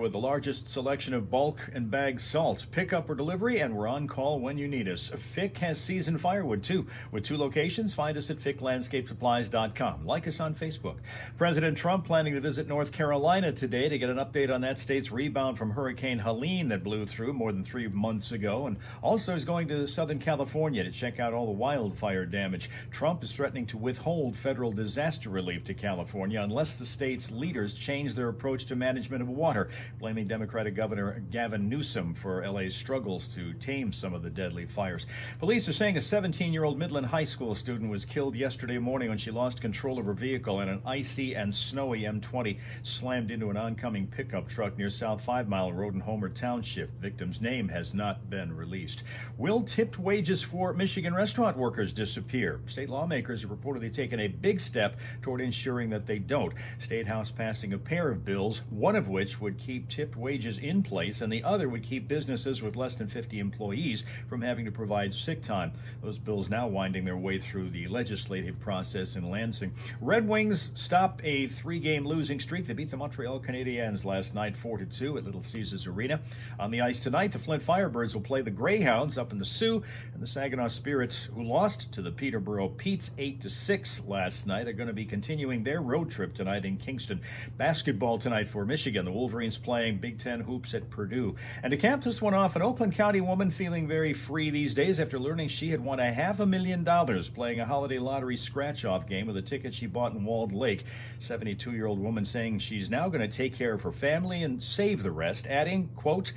with the largest selection of bulk and bagged salts. Pick up or delivery, and we're on call when you need us. Fick has seasoned firewood, too. With 2 locations, find us at ficklandscapesupplies.com. Like us on Facebook. President Trump planning to visit North Carolina today to get an update on that state's rebound from Hurricane Helene that blew through more than 3 months ago. And also is going to Southern California to check out all the wildfire damage. Trump is threatening to withhold federal disaster relief to California unless the state's leaders change their approach to management of water, blaming Democratic Governor Gavin Newsom for LA's struggles to tame some of the deadly fires. Police are saying a 17-year-old Midland High School student was killed yesterday morning when she lost control of her vehicle and an icy and snowy M20 slammed into an oncoming pickup truck near South 5 Mile Road in Homer Township. Victim's name has not been released. Will tipped wages for Michigan restaurant workers disappear? State lawmakers have reportedly taken a big step toward ensuring that they don't. State House passing a pair of bills, one of which would keep tipped wages in place and the other would keep businesses with less than 50 employees from having to provide sick time. Those bills now winding their way through the legislative process in Lansing. Red Wings stop a 3-game losing streak. They beat the Montreal Canadiens last night 4-2 at Little Caesars Arena. On the ice tonight, the Flint Firebirds will play the Greyhounds up in the Sioux, and the Saginaw Spirits, who lost to the Peterborough Petes 8-6 last night, are going to be continuing their road trip tonight in Kingston. Basketball tonight for Michigan. The Wolverines playing Big Ten hoops at Purdue. And to cap this one off, an Oakland County woman feeling very free these days after learning she had won $500,000 playing a holiday lottery scratch-off game with a ticket she bought in Walled Lake. 72-year-old woman saying she's now going to take care of her family and save the rest, adding, quote,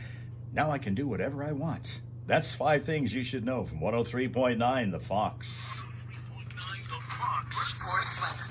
"Now I can do whatever I want." That's 5 things you should know from 103.9 The Fox.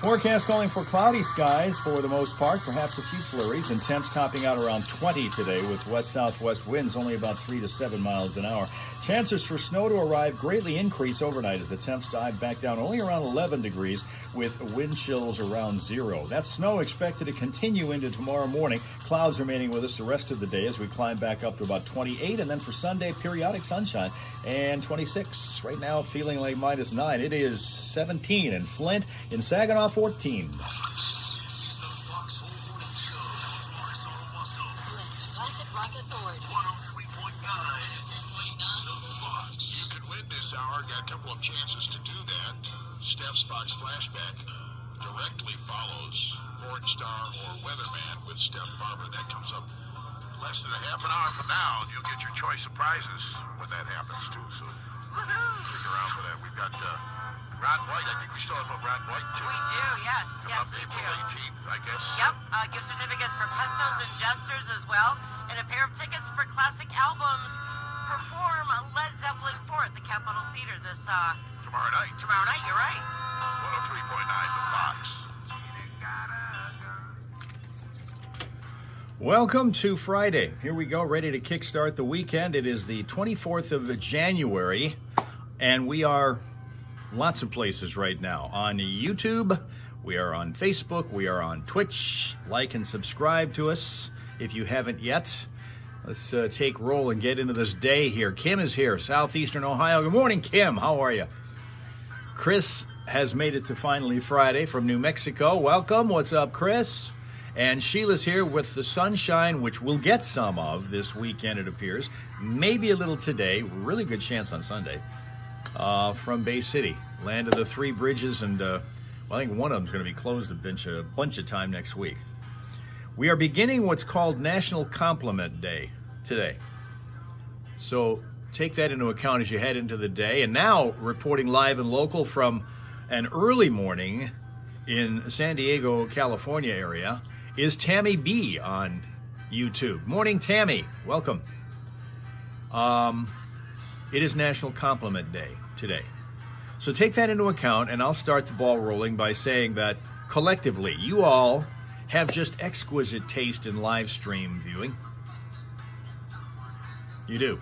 Forecast calling for cloudy skies for the most part, perhaps a few flurries, and temps topping out around 20 today with west-southwest winds only about 3 to 7 miles an hour. Chances for snow to arrive greatly increase overnight as the temps dive back down only around 11 degrees with wind chills around 0. That snow expected to continue into tomorrow morning. Clouds remaining with us the rest of the day as we climb back up to about 28, and then for Sunday, periodic sunshine and 26. Right now, feeling like -9. It is 17 in Flint, in Saginaw 14. Classic Rock Authority. 103.9. The Fox. You could win this hour. Got a couple of chances to do that. Steph's Fox Flashback directly follows Ford Star or Weatherman with Steph Barber. That comes up less than a half an hour from now, and you'll get your choice of prizes when that happens, too. So stick around for that. We've got Ron White. I think we still have a Ron White, too. We do, yes. Yes, we April do. 18th, I guess. Yep, gift certificates for Pestos and Jesters as well, and a pair of tickets for classic albums. Perform Led Zeppelin 4 at the Capitol Theater this Tomorrow night. tomorrow night. You're right. 103.9 The Fox. Welcome to Friday. Here we go, ready to kickstart the weekend. It is the 24th of January, and we are lots of places right now. On YouTube, we are on Facebook, we are on Twitch. Like and subscribe to us if you haven't yet. Let's take roll and get into this day here. Kim is here, southeastern Ohio. Good morning, Kim. How are you? Chris has made it to finally Friday from New Mexico. Welcome. What's up, Chris? And Sheila's here with the sunshine, which we'll get some of this weekend, it appears. Maybe a little today. Really good chance on Sunday. From Bay City, land of the 3 bridges, and I think one of them's going to be closed a bunch of time next week. We are beginning what's called National Compliment Day today. So take that into account as you head into the day. And now, reporting live and local from an early morning in San Diego, California area, is Tammy B on YouTube. Morning, Tammy. Welcome. It is National Compliment Day today. So take that into account, and I'll start the ball rolling by saying that collectively, you all have just exquisite taste in live stream viewing. You do.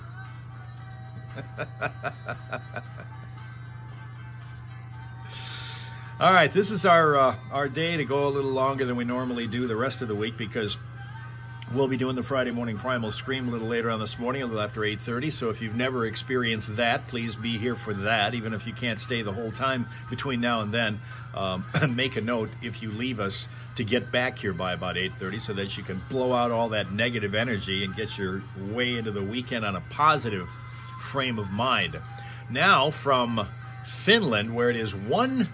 All right, this is our day to go a little longer than we normally do the rest of the week because we'll be doing the Friday morning Primal Scream a little later on this morning, a little after 8:30. So if you've never experienced that, please be here for that. Even if you can't stay the whole time between now and then, make a note if you leave us to get back here by about 8:30 so that you can blow out all that negative energy and get your way into the weekend on a positive frame of mind. Now from Finland, where it is 1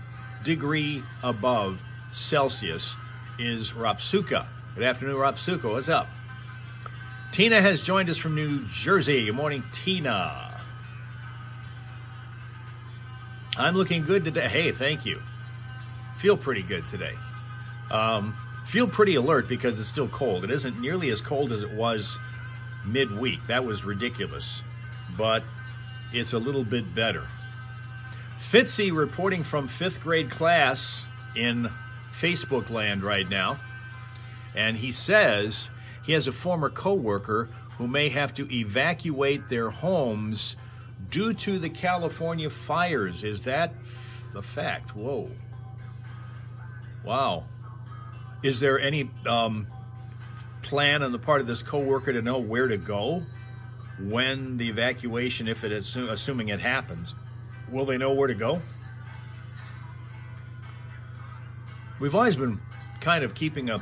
degree above Celsius, is Rapsuka. Good afternoon, Rapsuka. What's up? Tina has joined us from New Jersey. Good morning, Tina. I'm looking good today. Hey, thank you. Feel pretty good today. Feel pretty alert because it's still cold. It isn't nearly as cold as it was midweek. That was ridiculous. But it's a little bit better. Fitzy reporting from 5th grade class in Facebook land right now. And he says he has a former coworker who may have to evacuate their homes due to the California fires. Is that a fact? Whoa. Wow. Is there any plan on the part of this coworker to know where to go when the evacuation, if it is, assuming it happens? Will they know where to go? We've always been kind of keeping an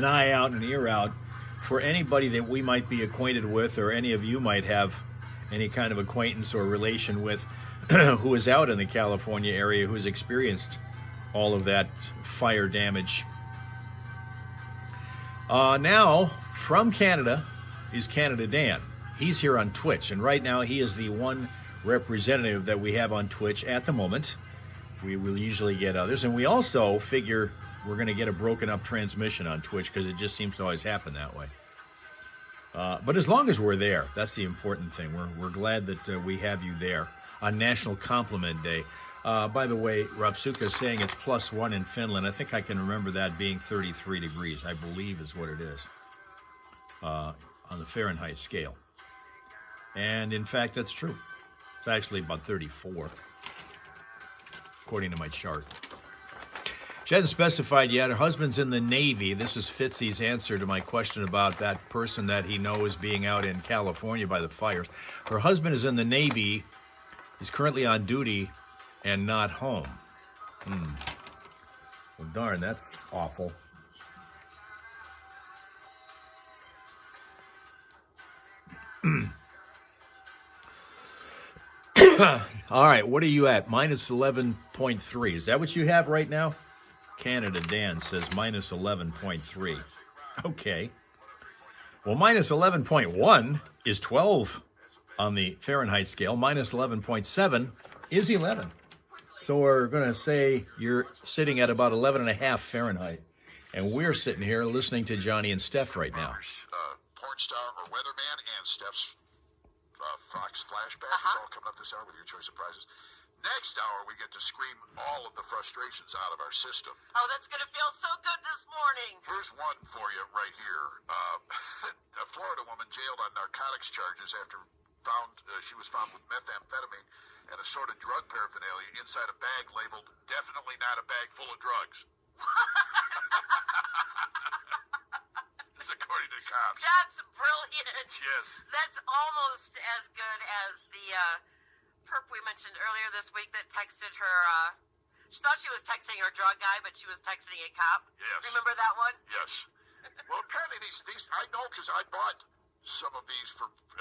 eye out and an ear out for anybody that we might be acquainted with, or any of you might have any kind of acquaintance or relation with who is out in the California area, who has experienced all of that fire damage. Now, from Canada is Canada Dan. He's here on Twitch, and right now he is the one representative that we have on Twitch at the moment. We will usually get others, and we also figure we're going to get a broken up transmission on Twitch because it just seems to always happen that way. But as long as we're there, that's the important thing. We're glad that we have you there on National Compliment Day. By the way, Rapsuka is saying it's +1 in Finland. I think I can remember that being 33 degrees, I believe is what it is on the Fahrenheit scale. And in fact, that's true. It's actually about 34, according to my chart. She hasn't specified yet. Her husband's in the Navy. This is Fitzy's answer to my question about that person that he knows being out in California by the fires. Her husband is in the Navy, is currently on duty, and not home. Well, darn, that's awful. All right, what are you at? -11.3. Is that what you have right now? Canada Dan says -11.3. Okay. Well, -11.1 is 12 on the Fahrenheit scale. -11.7 is 11. So we're going to say you're sitting at about 11.5 Fahrenheit. And we're sitting here listening to Johnny and Steph right now. Porn star or weatherman and Steph's Fox flashback is all coming up this hour with your choice of prizes. Next hour, we get to scream all of the frustrations out of our system. Oh, that's going to feel so good this morning. Here's one for you right here. A Florida woman jailed on narcotics charges after she was found with methamphetamine and assorted drug paraphernalia inside a bag labeled "definitely not a bag full of drugs." This is according to the cops. That's brilliant. Yes. That's almost as good as the perp we mentioned earlier this week that texted her. She thought she was texting her drug guy, but she was texting a cop. Yes. Remember that one? Yes. Well, apparently these I know because I bought some of these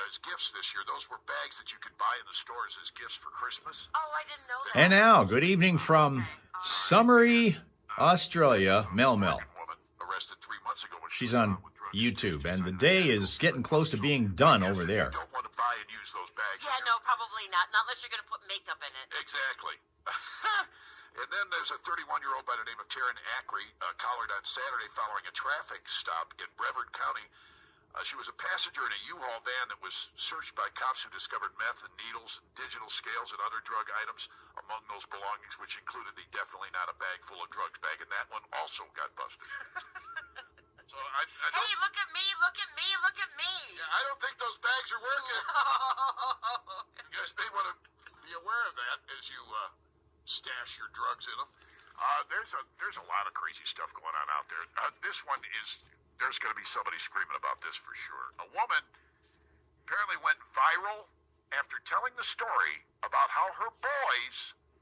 as gifts this year. Those were bags that you could buy in the stores as gifts for Christmas. Oh, I didn't know that. And now, good evening from Summery, Australia, Mel Mel. Woman arrested 3 months ago when She's on YouTube, and the day is getting close to being done over there. You don't want to buy and use those bags. Yeah, no, probably not. Not unless you're going to put makeup in it. Exactly. And then there's a 31-year-old by the name of Taryn Ackrey, collared on Saturday following a traffic stop in Brevard County. She was a passenger in a U-Haul van that was searched by cops who discovered meth and needles, digital scales, and other drug items among those belongings, which included the "definitely not a bag full of drugs" bag, and that one also got busted. So I don't, Hey, look at me, look at me, look at me. yeah, I don't think those bags are working. You guys may want to be aware of that as you stash your drugs in them. There's a lot of crazy stuff going on out there. This one is, there's going to be somebody screaming about this for sure. A woman apparently went viral after telling the story about how her boys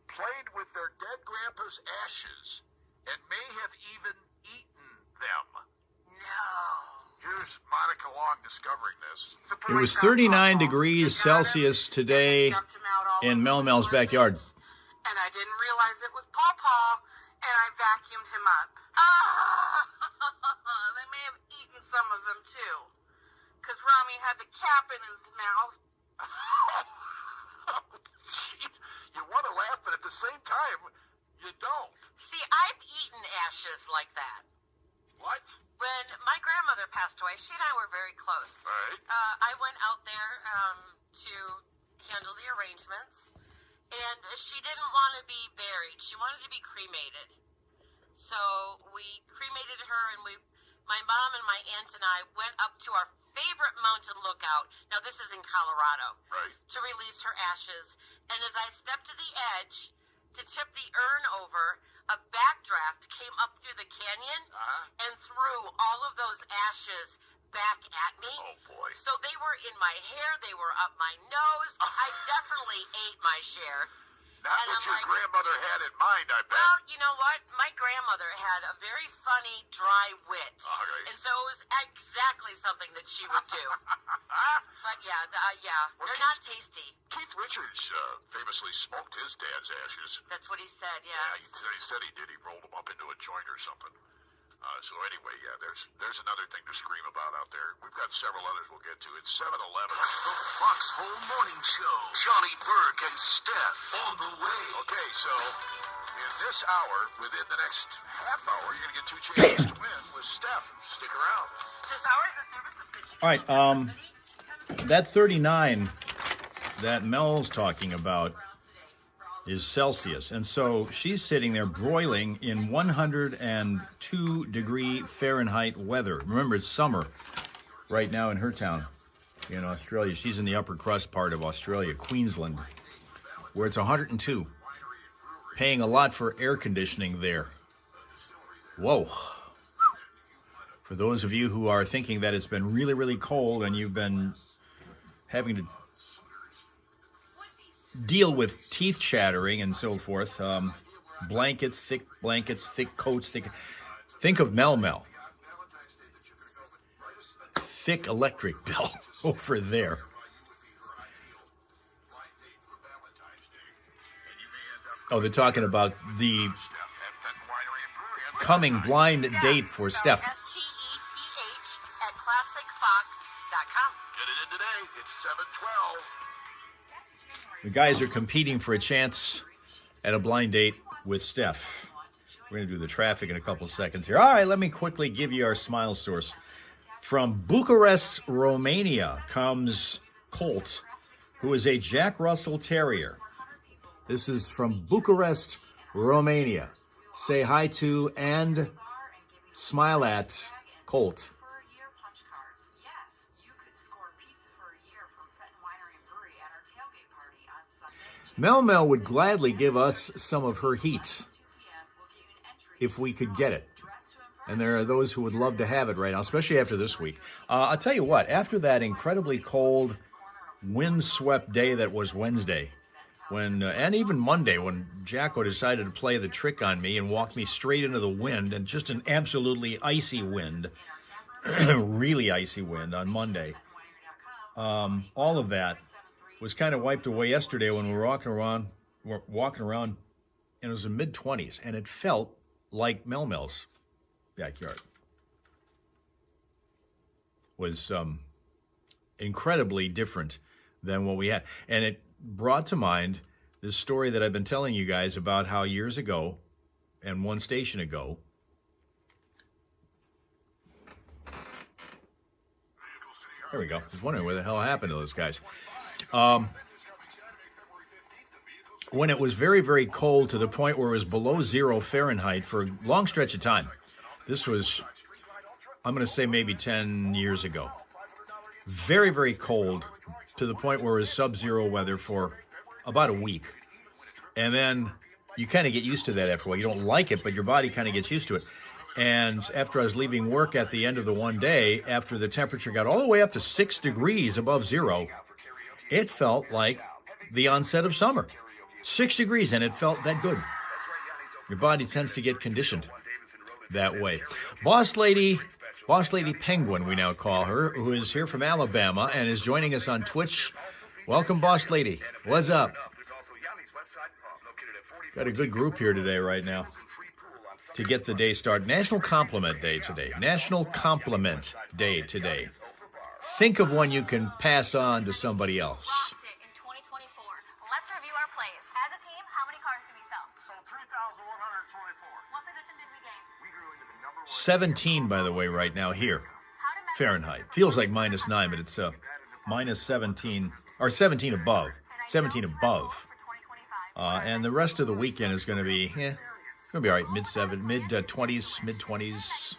played with their dead grandpa's ashes and may have even them. No. Here's Monica Long discovering this. It was 39 degrees Celsius today in Mel Mel's backyard. And I didn't realize it was Paw Paw, and I vacuumed him up. They may have eaten some of them too, because Rami had the cap in his mouth. Jeez, you want to laugh, but at the same time, you don't. See, I've eaten ashes like that. What? When my grandmother passed away, she and I were very close. Right. I went out there to handle the arrangements, and she didn't want to be buried. She wanted to be cremated. So we cremated her, and my mom and my aunt and I went up to our favorite mountain lookout. Now, this is in Colorado. Right. To release her ashes. And as I stepped to the edge to tip the urn over, a backdraft came up through the canyon and threw all of those ashes back at me. Oh, boy. So they were in my hair, they were up my nose. I definitely ate my share. Not And what I'm your like, grandmother had in mind, I bet. well, you know what? My grandmother had a very funny, dry wit. All right. And so it was exactly something that she would do. But yeah, Well, they're not tasty. Keith Richards famously smoked his dad's ashes. That's what he said, Yeah, yes. he said he did. He rolled them up into a joint or something. So anyway, yeah, there's another thing to scream about out there. We've got several others we'll get to. It's 7:11. The Foxhole Morning Show. Johnny Burke and Steph on the way. Okay, so in this hour, within the next half hour, you're going to get two chances to win with Steph. Stick around. This hour is a service of Michigan. All right, that 39 that Mel's talking about is Celsius. And so she's sitting there broiling in 102 degree Fahrenheit weather. Remember, it's summer right now in her town in Australia. She's in the upper crust part of Australia, Queensland, where it's 102. Paying a lot for air conditioning there. Whoa. For those of you who are thinking that it's been really, really cold and you've been having to deal with teeth chattering and so forth, blankets, thick coats, think of Mel Mel. Thick electric bill over there. Oh, they're talking about the coming blind date for Steph. STEPH at classicfox.com. Get it in today. It's 7:12. The guys are competing for a chance at a blind date with Steph. We're going to do the traffic in a couple seconds here. All right, let me quickly give you our smile source. From Bucharest, Romania, comes Colt, who is a Jack Russell Terrier. This is from Bucharest, Romania. Say hi to and smile at Colt. Mel Mel would gladly give us some of her heat if we could get it. And there are those who would love to have it right now, especially after this week. I'll tell you what, after that incredibly cold, windswept day that was Wednesday, and even Monday, when Jacko decided to play the trick on me and walk me straight into the wind, and just an absolutely icy wind, really icy wind on Monday, all of that was kind of wiped away yesterday when we were walking around, and it was in mid-20s, and it felt like Mel Mel's backyard. Was incredibly different than what we had. And it brought to mind this story that I've been telling you guys about how years ago, and one station ago, there we go. I was wondering where the hell happened to those guys. When it was very, very cold to the point where it was below 0 Fahrenheit for a long stretch of time. This was, I'm going to say maybe 10 years ago. Very, very cold to the point where it was sub-zero weather for about a week. And then you kind of get used to that after a while. You don't like it, but your body kind of gets used to it. And after I was leaving work at the end of the one day, after the temperature got all the way up to 6 degrees above zero, it felt like the onset of summer. 6 degrees, and it felt that good. Your body tends to get conditioned. that way. Boss Lady Penguin, we now call her, who is here from Alabama and is joining us on Twitch. Welcome, Boss Lady. What's up? Got a good group here today right now to get the day started. National Compliment Day today. National Compliment Day today. Think of one you can pass on to somebody else. Rocked it in 2024. Let's review our plays. As a team, how many cars did we sell? Sold 3,124. What position did we gain? We grew into the number one. 17, by the way, right now here. How did Metro Fahrenheit. Feels like -9, but it's minus 17, or 17 above. 17 above. for 2025? And the rest of the weekend is going to be, it's going to be all right. Mid-20s, mid-20s,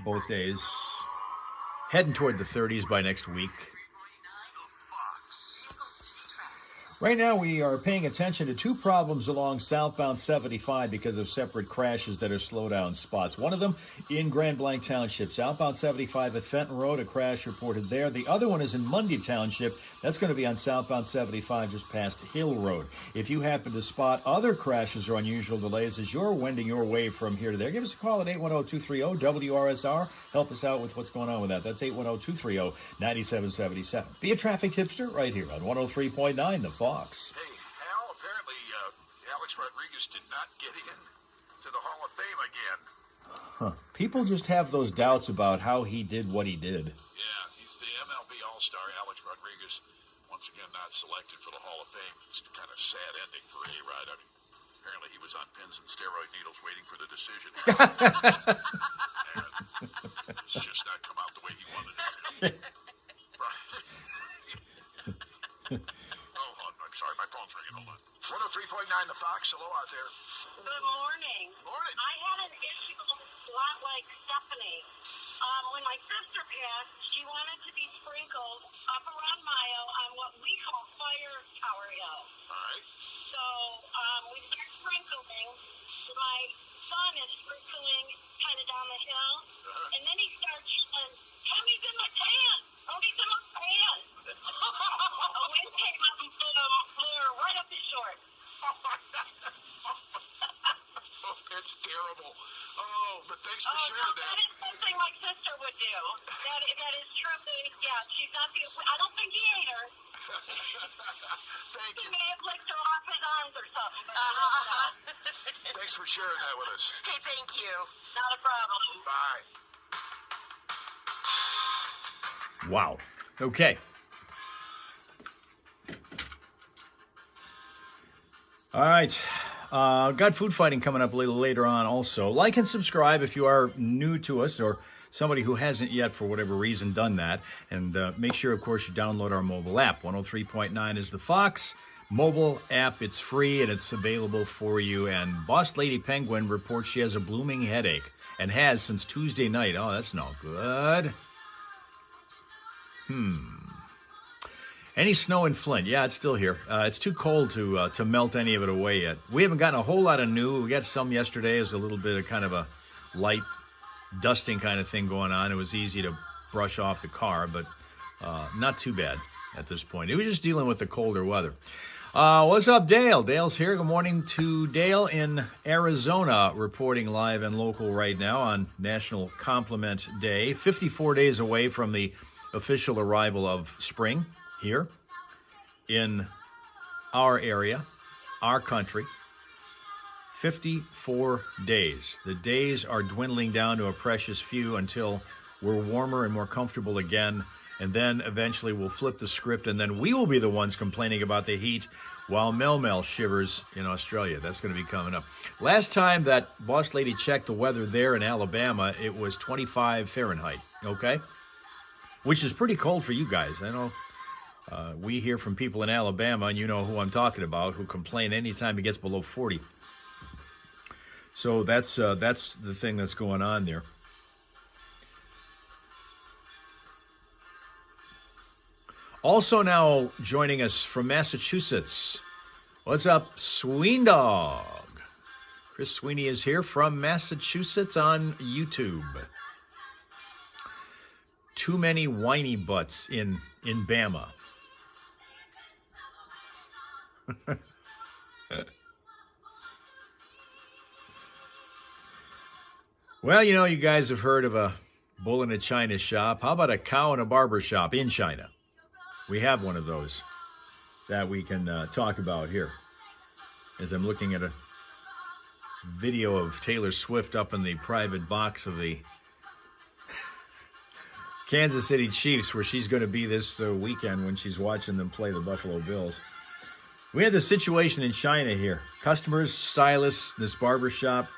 both days. Heading toward the 30s by next week. Right now, we are paying attention to two problems along southbound 75 because of separate crashes that are slowdown spots. One of them in Grand Blanc Township. Southbound 75 at Fenton Road, a crash reported there. The other one is in Mundy Township. That's going to be on southbound 75 just past Hill Road. If you happen to spot other crashes or unusual delays as you're wending your way from here to there, give us a call at 810-230-WRSR. Help us out with what's going on with that. That's 810-230-9777. Be a traffic tipster right here on 103.9 The Fox. Hey, Hal, apparently Alex Rodriguez did not get in to the Hall of Fame again. People just have those doubts about how he did what he did. Yeah, he's the MLB All-Star, Alex Rodriguez, once again not selected for the Hall of Fame. It's kind of sad ending for A-Rod. I mean, apparently he was on pins and steroid needles waiting for the decision. It's just not come out the way he wanted it to. I'm sorry, my phone's ringing. Hold on. 103.9 The Fox. Hello out there. Good morning. Morning. I had an issue a lot like Stephanie. When my sister passed, she wanted to be sprinkled up around Mayo on what we call Fire Tower Hill. All right. So we start sprinkling. My son is sprinkling kind of down the hill, and then he starts yelling, "Tommy's in my pants! Tommy's in my pants!" A wind came up and blew her right up his shorts. Oh, it's terrible. Oh, but thanks for sharing That that. is something my sister would do. That is truly, yeah. She's not the. I don't think he ate her. Thank He you. may have licked her off his arms or something. But Thanks for sharing that with us. Hey, thank you. Not a problem. Bye. Wow. Okay. All right. Got food fighting coming up a little later on also. Like and subscribe if you are new to us or somebody who hasn't yet, for whatever reason, done that. And make sure, of course, you download our mobile app. 103.9 is the Fox mobile app. It's free and it's available for you. And Boss Lady Penguin reports she has a blooming headache and has since Tuesday night. Oh, that's no good. Any snow in Flint? Yeah, it's still here. It's too cold to melt any of it away yet. We haven't gotten a whole lot of new. We got some yesterday as a little bit of kind of a light dusting kind of thing going on. It was easy to brush off the car, but not too bad at this point. It was just dealing with the colder weather. What's up, Dale? Dale's here. Good morning to Dale in Arizona, reporting live and local right now on National Compliment Day. 54 days away from the official arrival of spring here in our area, our country. 54 days. The days are dwindling down to a precious few until we're warmer and more comfortable again. And then eventually we'll flip the script, and then we will be the ones complaining about the heat while Mel Mel shivers in Australia. That's going to be coming up. Last time that Boss Lady checked the weather there in Alabama, it was 25 Fahrenheit, okay? Which is pretty cold for you guys. I know we hear from people in Alabama, and you know who I'm talking about, who complain anytime it gets below 40. So that's the thing that's going on there. Also now joining us from Massachusetts. What's up, Sween Dog? Chris Sweeney is here from Massachusetts on YouTube. Too many whiny butts in Bama. Well, you know, you guys have heard of a bull in a china shop. How about a cow in a barber shop in China? We have one of those that we can talk about here. As I'm looking at a video of Taylor Swift up in the private box of the Kansas City Chiefs, where she's going to be this weekend when she's watching them play the Buffalo Bills. We had the situation in China here. Customers, stylists, this barber shop,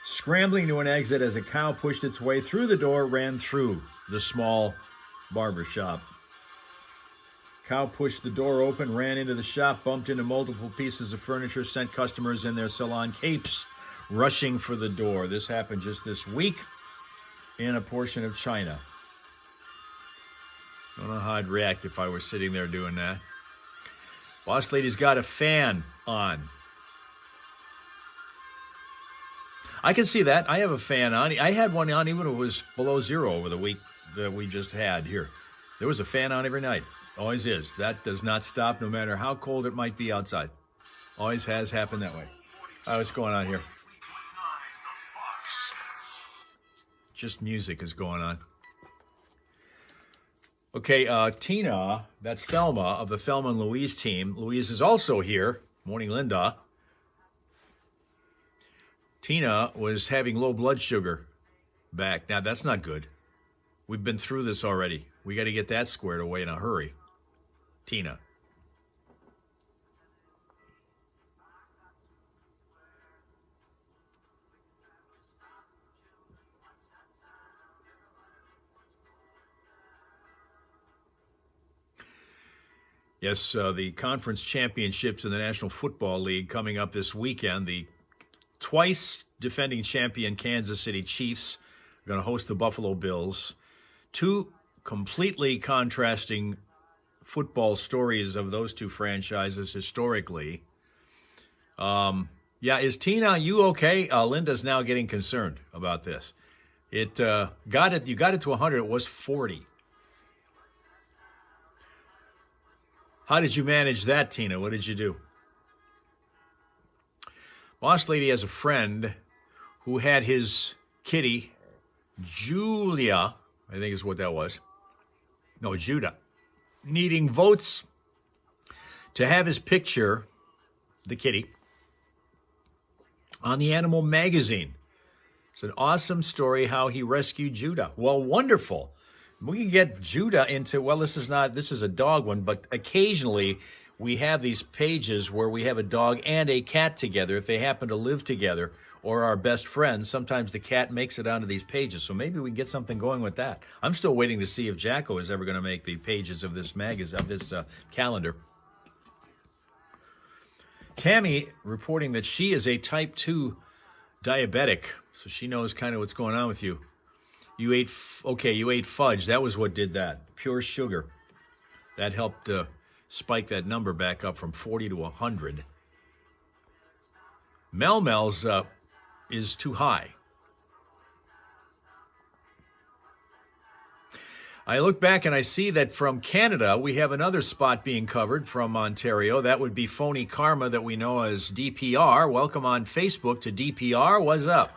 scrambling to an exit as a cow pushed its way through the door, ran through the small barber shop. Cow pushed the door open, ran into the shop, bumped into multiple pieces of furniture, sent customers in their salon capes rushing for the door. This happened just this week in a portion of China. Don't know how I'd react if I were sitting there doing that. Boss lady's got a fan on. I can see that. I have a fan on. I had one on even when it was below zero over the week that we just had here. There was a fan on every night. Always is. That does not stop no matter how cold it might be outside. Always has happened that way. All right, what's going on here? Just music is going on. Okay, Tina, that's Thelma of the Thelma and Louise team. Louise is also here. Morning, Linda. Tina was having low blood sugar back. Now, that's not good. We've been through this already. We got to get that squared away in a hurry. Tina. Yes, the conference championships in the National Football League coming up this weekend. The twice defending champion Kansas City Chiefs are going to host the Buffalo Bills. Two completely contrasting football stories of those two franchises historically. Is Tina, you okay? Linda's now getting concerned about this. You got it to 100. It was 40. How did you manage that, Tina? What did you do? Boss lady has a friend who had his kitty, Julia, I think is what that was. No, Judah. Needing votes to have his picture, the kitty, on the Animal magazine. It's an awesome story how he rescued Judah. Well, wonderful. We can get Judah into, well, this is a dog one, but occasionally we have these pages where we have a dog and a cat together. If they happen to live together or are best friends, sometimes the cat makes it onto these pages. So maybe we can get something going with that. I'm still waiting to see if Jacko is ever going to make the pages of this magazine, of this calendar. Tammy reporting that she is a type 2 diabetic, so she knows kind of what's going on with you. You ate fudge. That was what did that. Pure sugar. That helped spike that number back up from 40 to 100. Mel's is too high. I look back and I see that from Canada, we have another spot being covered from Ontario. That would be Phony Karma that we know as DPR. Welcome on Facebook to DPR. What's up?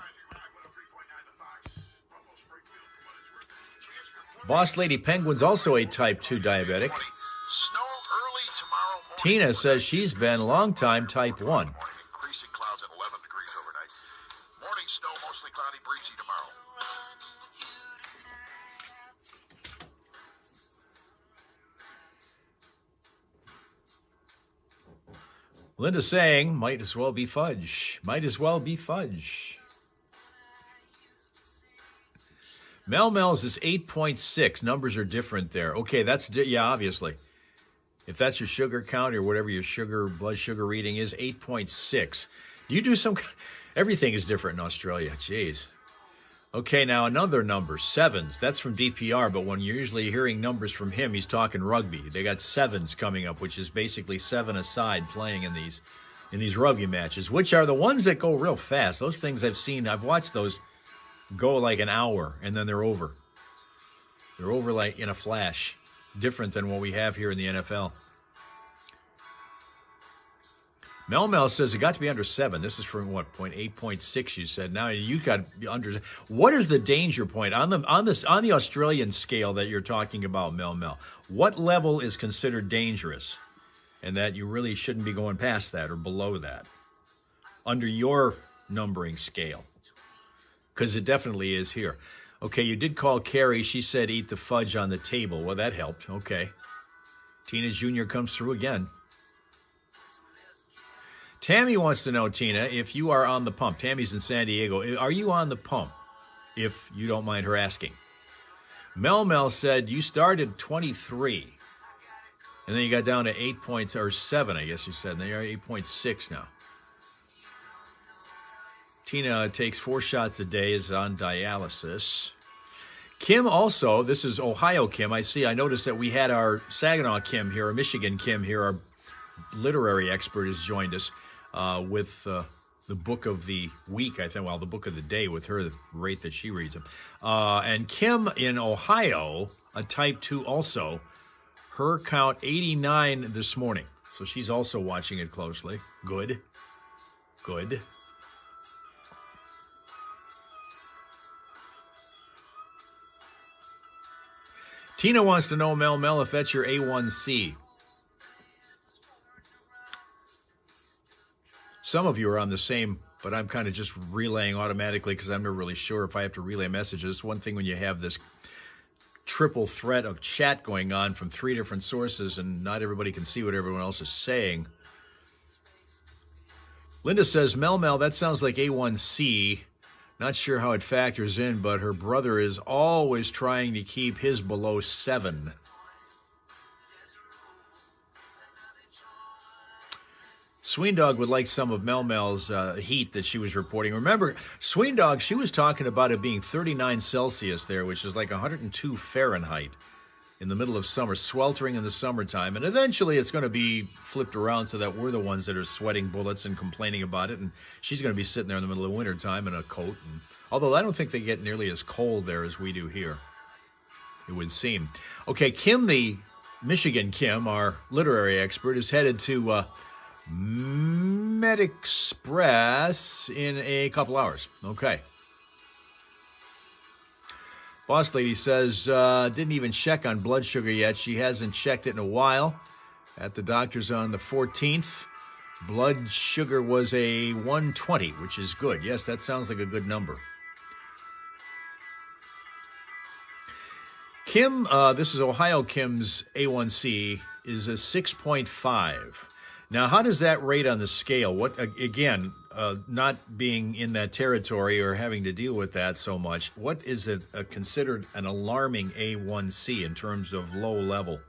Boss Lady Penguin's also a type 2 diabetic. Tina says she's been a long time type 1. Increasing clouds at 11 degrees overnight. Morning snow, mostly cloudy, breezy tomorrow. Linda saying, might as well be fudge. Might as well be fudge. Mel's is 8.6. Numbers are different there. Okay, obviously. If that's your sugar count or whatever your blood sugar reading is, 8.6. Do you do everything is different in Australia. Jeez. Okay, now another number, 7s. That's from DPR, but when you're usually hearing numbers from him, he's talking rugby. They got 7s coming up, which is basically 7 aside playing in these rugby matches, which are the ones that go real fast. Those things I've watched those go like an hour, and then they're over. They're over like in a flash. Different than what we have here in the NFL. Mel says it got to be under 7. This is from what point? 8.6. You said. Now you got under. What is the danger point on the Australian scale that you're talking about, Mel? What level is considered dangerous, and that you really shouldn't be going past that or below that, under your numbering scale? Because it definitely is here. Okay, you did call Carrie. She said eat the fudge on the table. Well, that helped. Okay. Tina Jr. comes through again. Tammy wants to know, Tina, if you are on the pump. Tammy's in San Diego. Are you on the pump, if you don't mind her asking? Mel said you started 23, and then you got down to 8 points, or 7, I guess you said. And you're 8.6 now. Tina takes 4 shots a day, is on dialysis. Kim also, this is Ohio Kim. I noticed that we had our Saginaw Kim here, our Michigan Kim here, our literary expert has joined us with the book of the week, I think, well, the book of the day with her, the rate that she reads them. And Kim in Ohio, a type 2 also, her count 89 this morning. So she's also watching it closely. Good. Tina wants to know, Mel, if that's your A1C. Some of you are on the same, but I'm kind of just relaying automatically because I'm not really sure if I have to relay messages. One thing when you have this triple threat of chat going on from 3 different sources and not everybody can see what everyone else is saying. Linda says, Mel, that sounds like A1C. Not sure how it factors in, but her brother is always trying to keep his below 7. Sweendog would like some of Mel's heat that she was reporting. Remember, Sweendog, she was talking about it being 39 Celsius there, which is like 102 Fahrenheit in the middle of summer, sweltering in the summertime. And eventually it's going to be flipped around so that we're the ones that are sweating bullets and complaining about it. And she's going to be sitting there in the middle of wintertime in a coat. And, although I don't think they get nearly as cold there as we do here, it would seem. Okay, Kim, the Michigan Kim, our literary expert, is headed to MedExpress in a couple hours. Okay. Boss lady says, didn't even check on blood sugar yet. She hasn't checked it in a while. At the doctor's on the 14th. Blood sugar was a 120, which is good. Yes, that sounds like a good number. Kim, this is Ohio Kim's A1C, is a 6.5. Now, how does that rate on the scale? What, again, not being in that territory or having to deal with that so much, what is it considered an alarming A1C in terms of low level?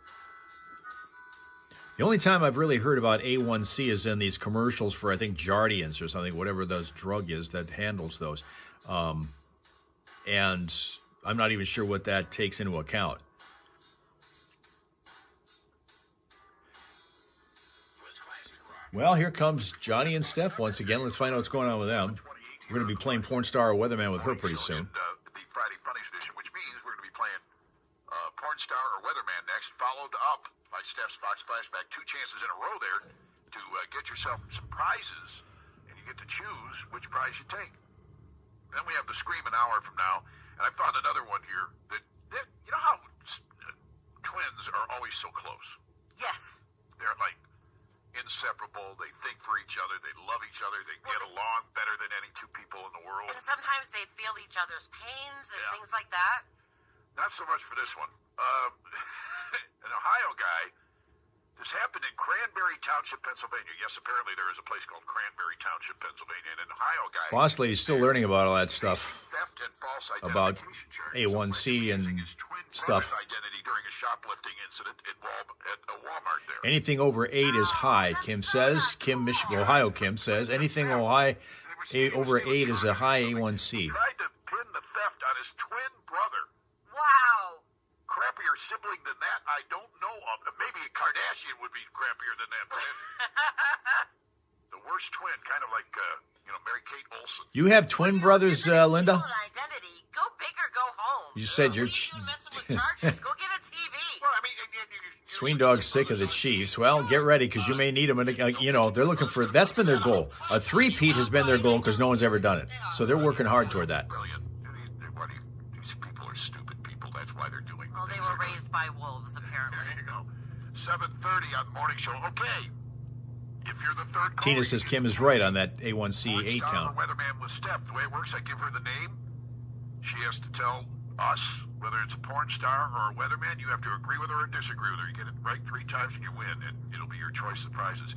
The only time I've really heard about A1C is in these commercials for, I think, Jardiance or something, whatever those drug is that handles those. And I'm not even sure what that takes into account. Well, here comes Johnny and Steph once again. Let's find out what's going on with them. We're going to be playing Porn Star or Weatherman with her pretty soon. The Friday Funnies edition, which means we're going to be playing Porn Star or Weatherman next, followed up by Steph's Fox Flashback. 2 chances in a row there to get yourself some prizes, and you get to choose which prize you take. Then we have the Scream an hour from now, and I found another one here that you know how twins are always so close? Yes. They're like inseparable. They think for each other. They love each other. They get along better than any 2 people in the world. And sometimes they feel each other's pains and Yeah. things like that. Not so much for this one. An Ohio guy. This happened in Cranberry Township, Pennsylvania. Yes, apparently there is a place called Cranberry Township, Pennsylvania. And an Ohio guy. Boss lady's still learning about all that stuff. Theft and false About identification charges. A1C and Using his twin stuff. brother's identity during a shoplifting incident at a Walmart there. Anything over 8 is high, Kim says. Ohio Kim says. Anything over 8 is a high A1C. Tried to pin the theft on his twin brother. Wow. Crappier sibling than that, I don't know of. Maybe a Kardashian would be crappier than that. But the worst twin, kind of like, Mary-Kate Olsen. You have twin brothers, Linda? Steal an identity. Go big or go home. You said you're... What are you doing messing with chargers? Go get a TV. Well, I mean, you Tween Dog's sick of the Chiefs. Well, get ready because you may need them. And, they're looking for, that's been their goal. A three-peat has been their goal because no one's ever done it. So they're working hard toward that. Brilliant. These people are stupid people. That's why they're doing Well, they were raised by wolves, apparently. There you go. 7:30 on the morning show. Okay. If you're the third caller, Tina says Kim is right on that A1C 8 Porn star count. or weatherman with Steph. The way it works, I give her the name. She has to tell us whether it's a porn star or a weatherman. You have to agree with her or disagree with her. You get it right 3 times and you win, and it'll be your choice of prizes.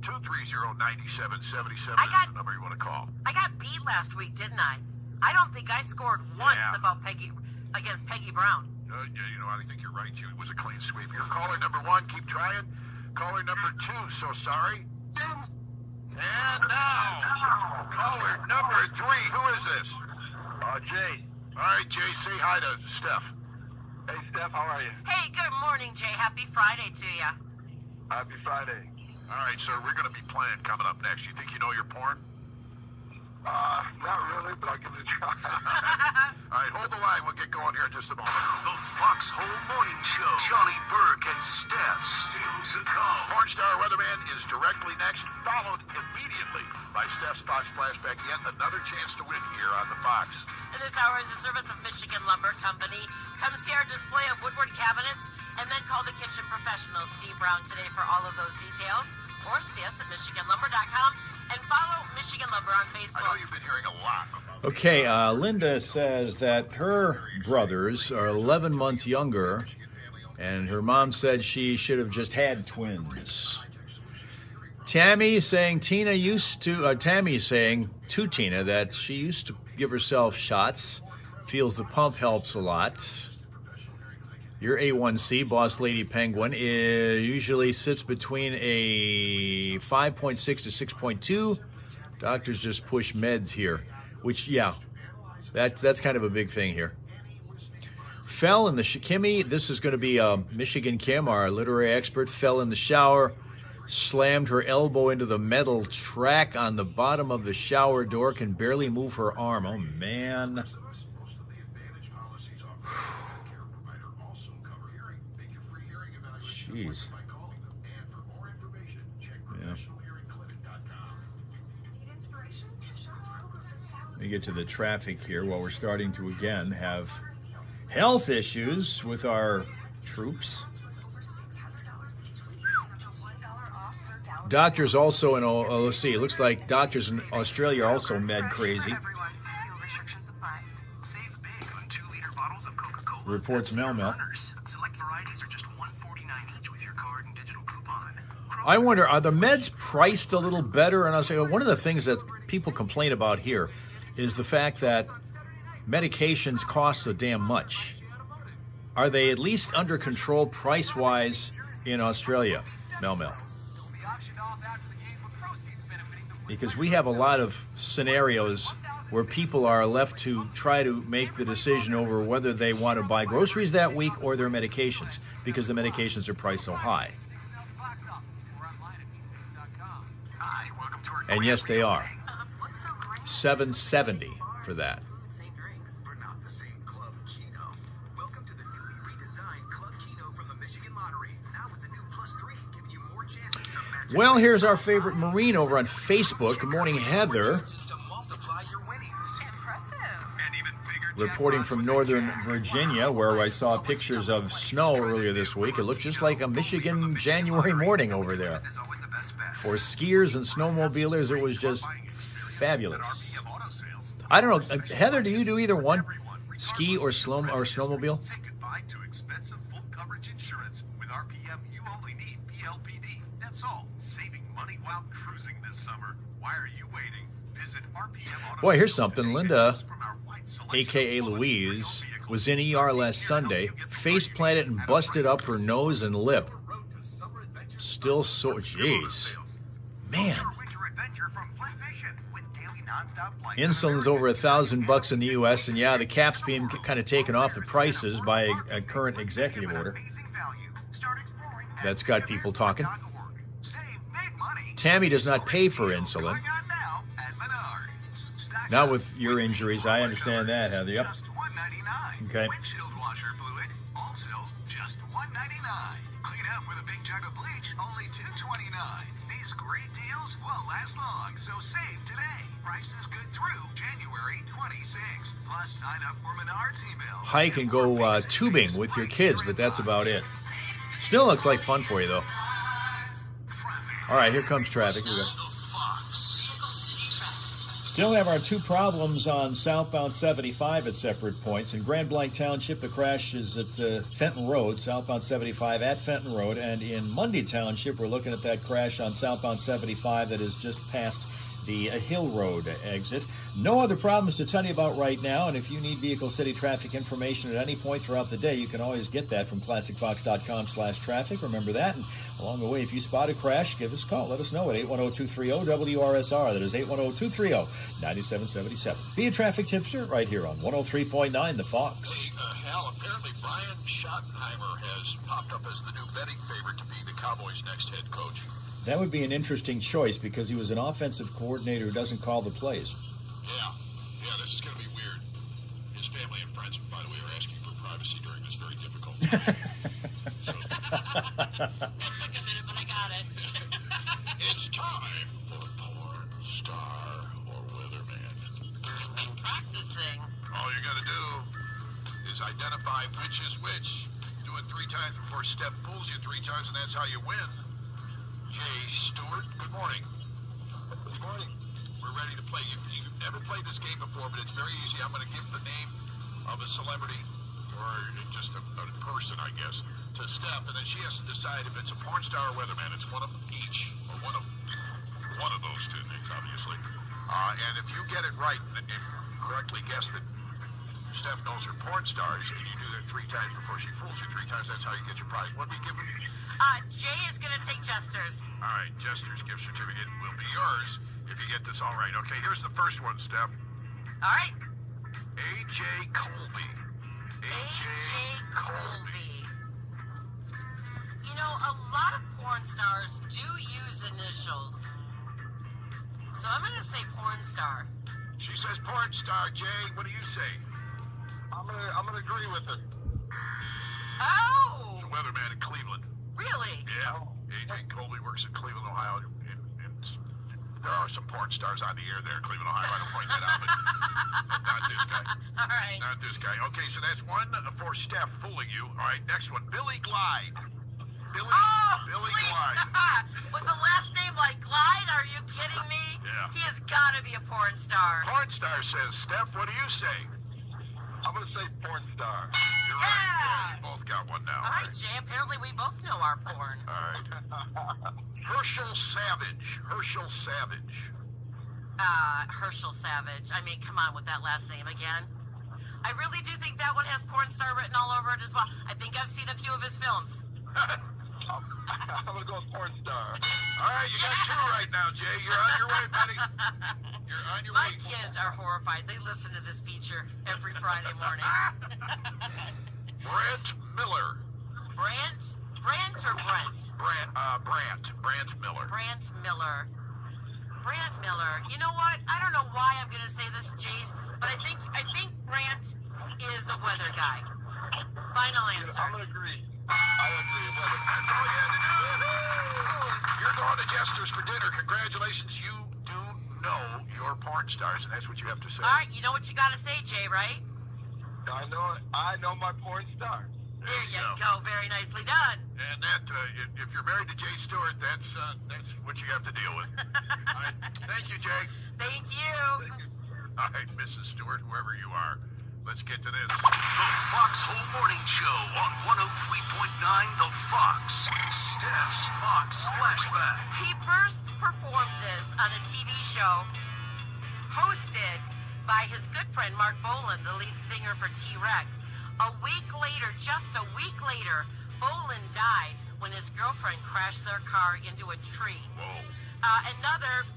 810-230-9777 is the number you want to call. I got beat last week, didn't I? I don't think I scored once against Peggy Brown. I think you're right. It was a clean sweep. You're caller number 1. Keep trying. Caller number 2. So sorry. And now, caller number 3. Who is this? Jay. All right, Jay, say hi to Steph. Hey, Steph, how are you? Hey, good morning, Jay. Happy Friday to you. Happy Friday. All right, sir, we're going to be playing coming up next. You think you know your porn? Not really, but I'll give it a try. All right, hold the line. We'll get going here in just a moment. The Foxhole Morning Show. Johnny Burke and Steph still to come. Porn star weatherman is directly next, followed immediately by Steph's Fox Flashback. Yet another chance to win here on the Fox. And this hour is a service of Michigan Lumber Company. Come see our display of woodwork cabinets and then call the kitchen professional, Steve Brown, today for all of those details. Or see us at MichiganLumber.com and follow Michigan Lumber on Facebook. I know you've been hearing a lot about Okay, Linda says that her brothers are 11 months younger, and her mom said she should have just had twins. Tammy's saying Tammy's saying to Tina that she used to give herself shots, feels the pump helps a lot. Your A1C, Boss Lady Penguin, usually sits between a 5.6 to 6.2. Doctors just push meds here, which, that's kind of a big thing here. Fell in the Kimmy, this is going to be Michigan Kim, our literary expert, fell in the shower, slammed her elbow into the metal track on the bottom of the shower door, can barely move her arm. Oh, man. Jeez. Yeah. Let me get to the traffic here. While we're starting to again have health issues with our troops. Doctors also in, let's see, it looks like doctors in Australia are also med crazy. Reports Mel. Select varieties are just $1.49 each with your card and digital coupon. I wonder, are the meds priced a little better? And I'll say one of the things that people complain about here is the fact that medications cost so damn much. Are they at least under control price-wise in Australia? Mel. Because we have a lot of scenarios where people are left to try to make the decision over whether they want to buy groceries that week or their medications, because the medications are priced so high. And yes, they are. $7.70 for that. For not the same Club Keno. Welcome to the newly redesigned Club Keno from the Michigan Lottery. Now with the new +3, giving you more chances to match. Well, here's our favorite Marine over on Facebook. Good morning, Heather. Reporting from Northern Virginia, where I saw pictures of snow earlier this week. It looked just like a Michigan January morning over there. For skiers and snowmobilers, it was just fabulous. I don't know, Heather, do you do either one? Ski or snowmobile? Say goodbye to expensive full coverage insurance. With RPM, you only need PLPD. That's all. Saving money while cruising this summer. Why are you waiting? Visit RPM. Boy, here's something. Linda, a.k.a. Louise, was in ER last Sunday, face planted and busted up her nose and lip. Still so, jeez. Man. Insulin's over $1,000 in the U.S., and the cap's being kind of taken off the prices by a current executive order. That's got people talking. Tammy does not pay for insulin. Not with your injuries. I understand that, Heather. Yep. Okay. Windshield washer fluid, also bill, just $1.99. Clean up with a big jug of bleach, only $2.29. These great deals won't last long, so save today. Prices good through January 26th. Plus, sign up for Menards emails. Hike and go tubing with your kids, but that's about it. Still looks like fun for you, though. All right, here comes traffic. Here we go. Still have our two problems on southbound 75 at separate points. In Grand Blanc Township, the crash is at Fenton Road, southbound 75 at Fenton Road. And in Mundy Township, we're looking at that crash on southbound 75 that is just past the Hill Road exit. No other problems to tell you about right now, and if you need Vehicle City traffic information at any point throughout the day, you can always get that from ClassicFox.com/traffic. Remember that, and along the way, if you spot a crash, give us a call. Let us know at 810-230-WRSR. That is 810-230-9777. Be a traffic tipster right here on 103.9 The Fox. Hey, Hal, apparently Brian Schottenheimer has popped up as the new betting favorite to be the Cowboys' next head coach. That would be an interesting choice because he was an offensive coordinator who doesn't call the plays. Yeah, this is going to be weird. His family and friends, by the way, are asking for privacy during this very difficult time. That took a minute, but I got it. It's time for porn star or weatherman. I'm practicing. All you got to do is identify which is which. Do it 3 times before Steph fools you 3 times, and that's how you win. Jay Stewart, good morning. Good morning. We're ready to play. You've never played this game before, but it's very easy. I'm going to give the name of a celebrity, or just a person, I guess, to Steph, and then she has to decide if it's a porn star or weatherman. It's one of each, or one of those two things, obviously. And if you get it right and correctly guess that Steph knows her porn stars, and you do that 3 times before she fools you 3 times, that's how you get your prize. What do we give them? Jay is going to take Jester's. All right, Jester's gift certificate will be yours if you get this all right. Okay, here's the first one, Steph. All right. A.J. Colby. A.J. Colby. You know, a lot of porn stars do use initials. So I'm going to say porn star. She says porn star, Jay. What do you say? I'm gonna agree with her. Oh! The weatherman in Cleveland. Really? Yeah. A.J. Colby works in Cleveland, Ohio. And there are some porn stars on the air there in Cleveland, Ohio. I don't point that out, but not this guy. All right. Not this guy. Okay, so that's one for Steph fooling you. All right, next one. Billy Glide. Billy please. Glide. With the last name like Glide? Are you kidding me? Yeah. He has got to be a porn star. Porn star says, Steph, what do you say? I'm gonna say porn star. You're right. Yeah, you both got one now. All right, Jay. Apparently we both know our porn. All right. Herschel Savage. Herschel Savage. Herschel Savage. I mean, come on with that last name again. I really do think that one has porn star written all over it as well. I think I've seen a few of his films. I'm gonna go with porn star. All right, you got 2 right now, Jay. You're on your way, buddy. You're on your My way. kids are horrified. They listen to this feature every Friday morning. Brent Miller. Brant or Brent? Brant Miller. Brant Miller. Brant Miller. You know what? I don't know why I'm going to say this, Jace, but I think Brant is a weather guy. Final answer. I'm gonna agree. I agree. That's all you had to do. You're going to Jester's for dinner. Congratulations. You do know your porn stars, and that's what you have to say. All right, you know what you got to say, Jay, right? I know my porn star. There you go. Very nicely done. And that, if you're married to Jay Stewart, that's what you have to deal with. All right. Thank you, Jay. Thank you. All right, Mrs. Stewart, whoever you are, let's get to this. The Fox Whole Morning Show on 103.9 The Fox. Steph's Fox Flashback. He first performed this on a TV show hosted by his good friend Mark Bolan, the lead singer for T-Rex. Just a week later, Bolan died when his girlfriend crashed their car into a tree. Whoa. Another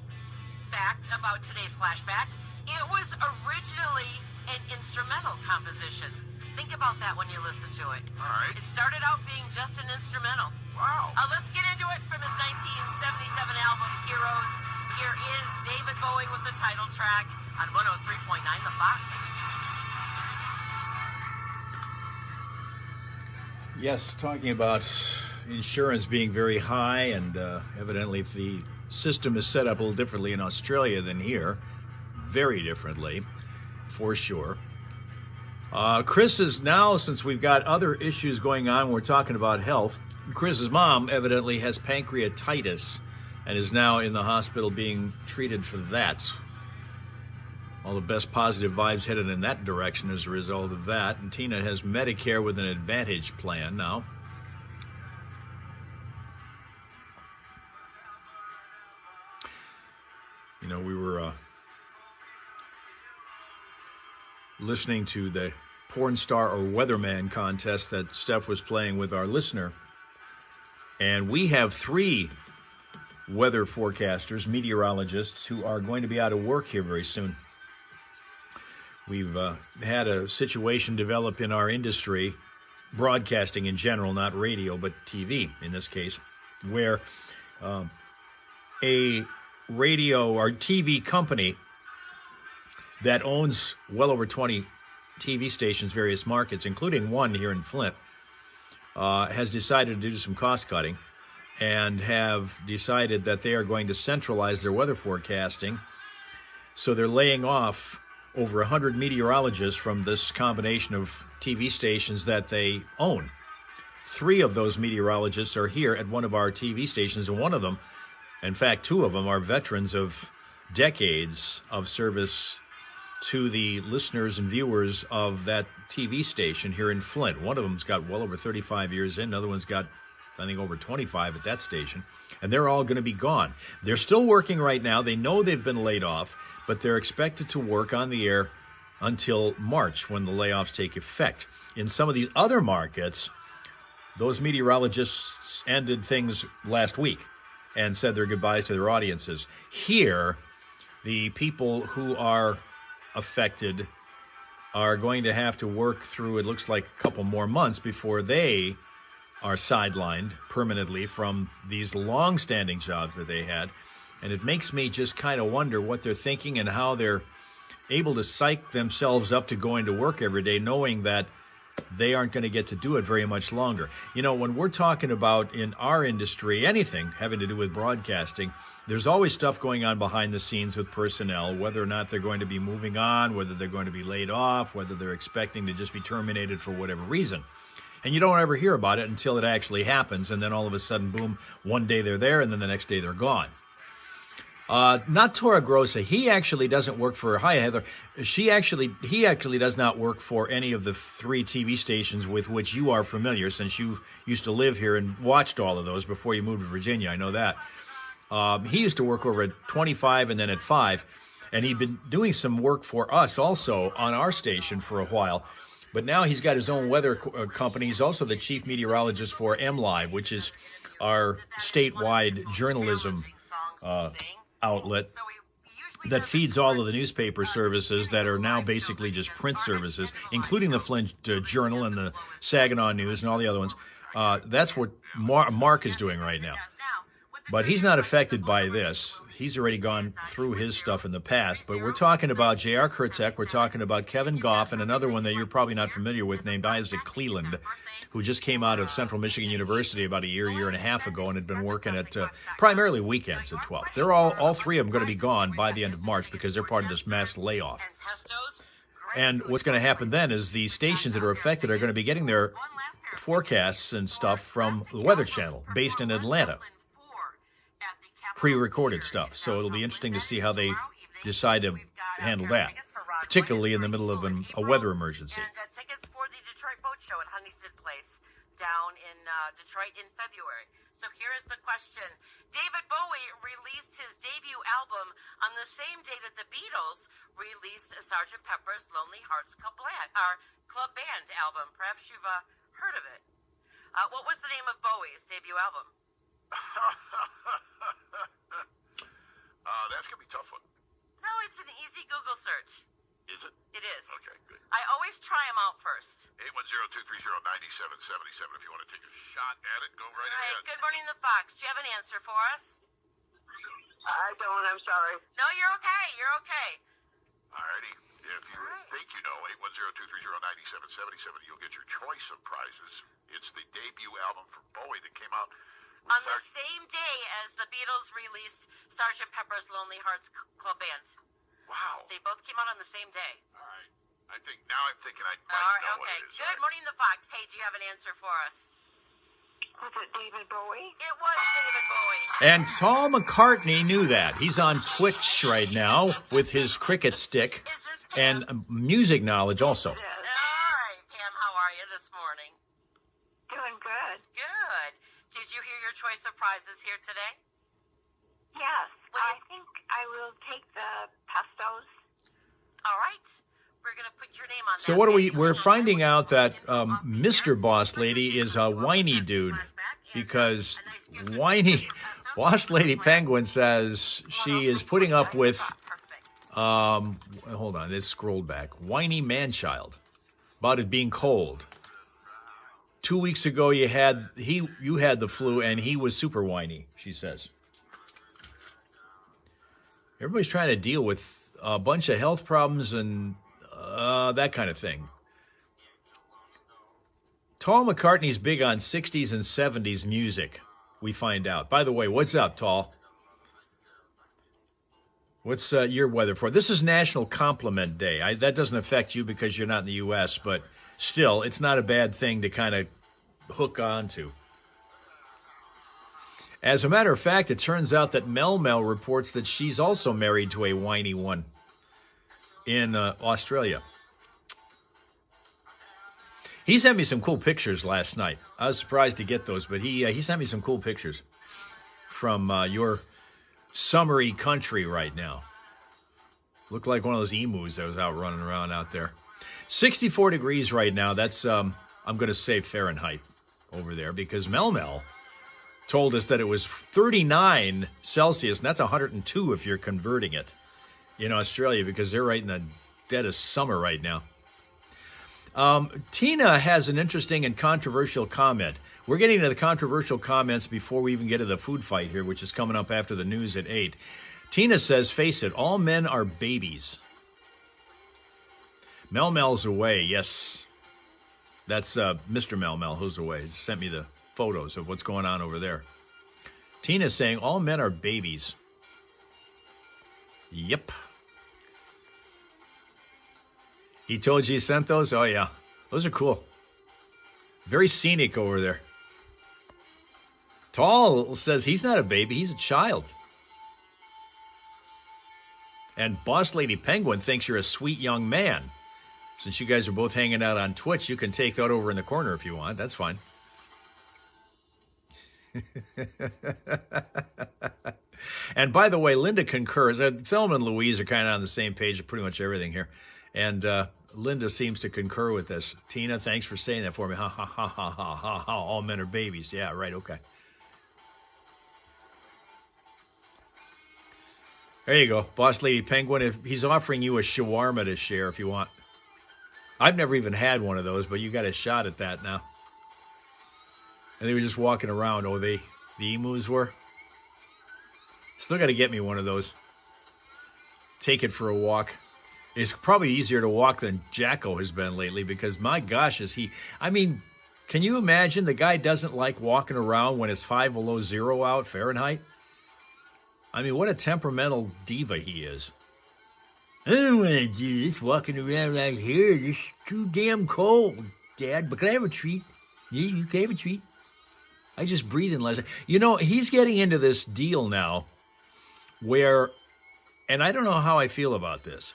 fact about today's flashback, it was originally an instrumental composition. Think about that when you listen to it. All right. It started out being just an instrumental. Wow. Let's get into it from his 1977 album, Heroes. Here is David Bowie with the title track on 103.9 The Fox. Yes, talking about insurance being very high, and evidently the system is set up a little differently in Australia than here. Very differently, for sure. Chris is now, since we've got other issues going on, we're talking about health. Chris's mom evidently has pancreatitis and is now in the hospital being treated for that. All the best positive vibes headed in that direction as a result of that. And Tina has Medicare with an Advantage plan now. You know, we were listening to the porn star or weatherman contest that Steph was playing with our listener. And we have 3 weather forecasters, meteorologists, who are going to be out of work here very soon. We've had a situation develop in our industry, broadcasting in general, not radio, but TV in this case, where a radio or TV company that owns well over 20 TV stations, various markets, including one here in Flint, has decided to do some cost cutting and have decided that they are going to centralize their weather forecasting. So they're laying off over 100 meteorologists from this combination of TV stations that they own. 3 of those meteorologists are here at one of our TV stations, and one of them, in fact, 2 of them, are veterans of decades of service to the listeners and viewers of that TV station here in Flint. One of them's got well over 35 years in. Another one's got, I think, over 25 at that station. And they're all going to be gone. They're still working right now. They know they've been laid off, but they're expected to work on the air until March when the layoffs take effect. In some of these other markets, those meteorologists ended things last week and said their goodbyes to their audiences. Here, the people who are affected are going to have to work through, it looks like, a couple more months before they are sidelined permanently from these long-standing jobs that they had. And it makes me just kind of wonder what they're thinking and how they're able to psych themselves up to going to work every day, knowing that they aren't going to get to do it very much longer. You know, when we're talking about in our industry, anything having to do with broadcasting, there's always stuff going on behind the scenes with personnel, whether or not they're going to be moving on, whether they're going to be laid off, whether they're expecting to just be terminated for whatever reason. And you don't ever hear about it until it actually happens, and then all of a sudden, boom, one day they're there, and then the next day they're gone. Not Tora Grossa. He actually doesn't work for, hi Heather, he actually does not work for any of the 3 TV stations with which you are familiar, since you used to live here and watched all of those before you moved to Virginia. I know that. He used to work over at 25 and then at 5, and he'd been doing some work for us also on our station for a while. But now he's got his own weather company. He's also the chief meteorologist for MLive, which is our statewide journalism outlet that feeds all of the newspaper services that are now basically just print services, including the Flint Journal and the Saginaw News and all the other ones. That's what Mark is doing right now. But he's not affected by this. He's already gone through his stuff in the past. But we're talking about J.R. Kurtek. We're talking about Kevin Goff and another one that you're probably not familiar with named Isaac Cleland, who just came out of Central Michigan University about a year and a half ago and had been working at primarily weekends at 12. They're all 3 of them going to be gone by the end of March because they're part of this mass layoff. And what's going to happen then is the stations that are affected are going to be getting their forecasts and stuff from the Weather Channel based in Atlanta. Pre-recorded stuff. So it'll be interesting to see how they decide to handle that, particularly in the middle of a weather emergency. And tickets for the Detroit Boat Show at Huntington Place down in Detroit in February. So here is the question. David Bowie released his debut album on the same day that the Beatles released Sgt. Pepper's Lonely Hearts Club Band album. Perhaps you've heard of it. What was the name of Bowie's debut album? That's going to be a tough one. No, it's an easy Google search. Is it? It is. Okay, good. I always try them out first. 810-230-9777 if you want to take a shot at it. Go right All right, ahead. good morning, the Fox. Do you have an answer for us? I don't, I'm sorry. No, you're okay. You're okay. All righty. If you think you know 810-230-9777, you'll get your choice of prizes. It's the debut album from Bowie that came out on the same day as the Beatles released Sgt. Pepper's Lonely Hearts Club Band. Wow. They both came out on the same day. All right. I'm thinking I might know what Okay. it is. Good morning, the Fox. Hey, do you have an answer for us? Was it David Bowie? It was David Bowie. And Paul McCartney knew that. He's on Twitch right now with his cricket stick Is this Pam? and music knowledge also. All right, Pam, how are you this morning? Doing good. Good. Did you hear your choice of prizes here today? Yes. What do I think I will take the pestos. All right. We're going to put your name on So that. what are we're finding out that Mr. Boss Lady is a whiny dude because whiny Boss Lady Penguin says she is putting up with hold on, this scrolled back. Whiny man-child about it being cold. 2 weeks ago you had the flu and he was super whiny, she says. Everybody's trying to deal with a bunch of health problems and that kind of thing. Tall McCartney's big on 60s and 70s music, we find out. By the way, what's up, Tall? What's your weather for? This is National Compliment Day. That doesn't affect you because you're not in the U.S., but still, it's not a bad thing to kind of hook on to. As a matter of fact, it turns out that Mel reports that she's also married to a whiny one in Australia. He sent me some cool pictures last night. I was surprised to get those, but he sent me some cool pictures from your summery country right now. Looked like one of those emus that was out running around out there. 64 degrees right now. That's, I'm going to say Fahrenheit over there because Mel told us that it was 39 Celsius, and that's 102 if you're converting it in Australia because they're right in the dead of summer right now. Tina has an interesting and controversial comment. We're getting to the controversial comments before we even get to the food fight here, which is coming up after the news at 8. Tina says, face it, all men are babies. Mel's away. Yes, that's Mr. Mel who's away. He sent me the photos of what's going on over there. Tina's saying all men are babies. Yep. He told you he sent those? Oh, yeah. Those are cool. Very scenic over there. Tall says he's not a baby. He's a child. And Boss Lady Penguin thinks you're a sweet young man. Since you guys are both hanging out on Twitch, you can take that over in the corner if you want. That's fine. And by the way, Linda concurs. Thelma and Louise are kind of on the same page of pretty much everything here. And Linda seems to concur with this. Tina, thanks for saying that for me. Ha, ha, ha, ha, ha, ha, ha. All men are babies. Yeah, right, okay. There you go. Boss Lady Penguin, if he's offering you a shawarma to share if you want. I've never even had one of those, but you got a shot at that now. And they were just walking around. Oh, the emus were? Still got to get me one of those. Take it for a walk. It's probably easier to walk than Jacko has been lately because, my gosh, is he... I mean, can you imagine the guy doesn't like walking around when it's 5 below zero out Fahrenheit? I mean, what a temperamental diva he is. I don't want to do this walking around like here. It's too damn cold, Dad. But can I have a treat? You can have a treat. I just breathe in less. You know, he's getting into this deal now where, and I don't know how I feel about this,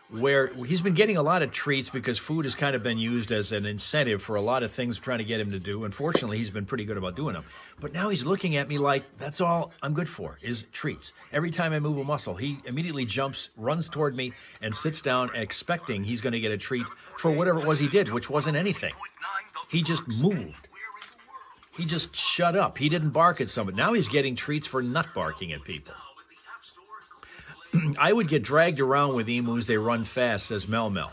where he's been getting a lot of treats because food has kind of been used as an incentive for a lot of things trying to get him to do. And fortunately, he's been pretty good about doing them. But now he's looking at me like, that's all I'm good for, is treats. Every time I move a muscle, he immediately jumps, runs toward me, and sits down expecting he's going to get a treat for whatever it was he did, which wasn't anything. He just moved. He just shut up. He didn't bark at somebody. Now he's getting treats for not barking at people. I would get dragged around with emus. They run fast, says Mel.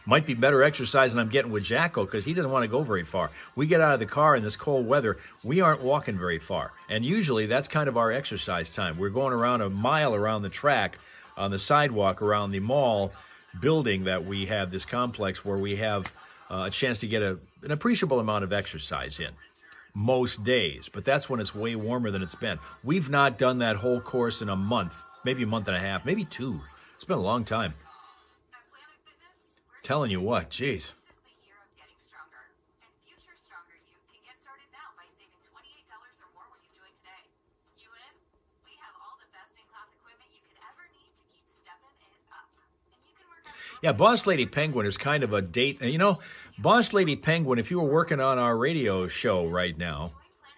Might be better exercise than I'm getting with Jacko because he doesn't want to go very far. We get out of the car in this cold weather. We aren't walking very far. And usually that's kind of our exercise time. We're going around a mile around the track on the sidewalk around the mall building that we have, this complex where we have a chance to get an appreciable amount of exercise in most days. But that's when it's way warmer than it's been. We've not done that whole course in a month, maybe a month and a half, maybe 2. It's been a long time. Telling you what, geez. Yeah, Boss Lady Penguin is kind of a date. You know, Boss Lady Penguin, if you were working on our radio show right now,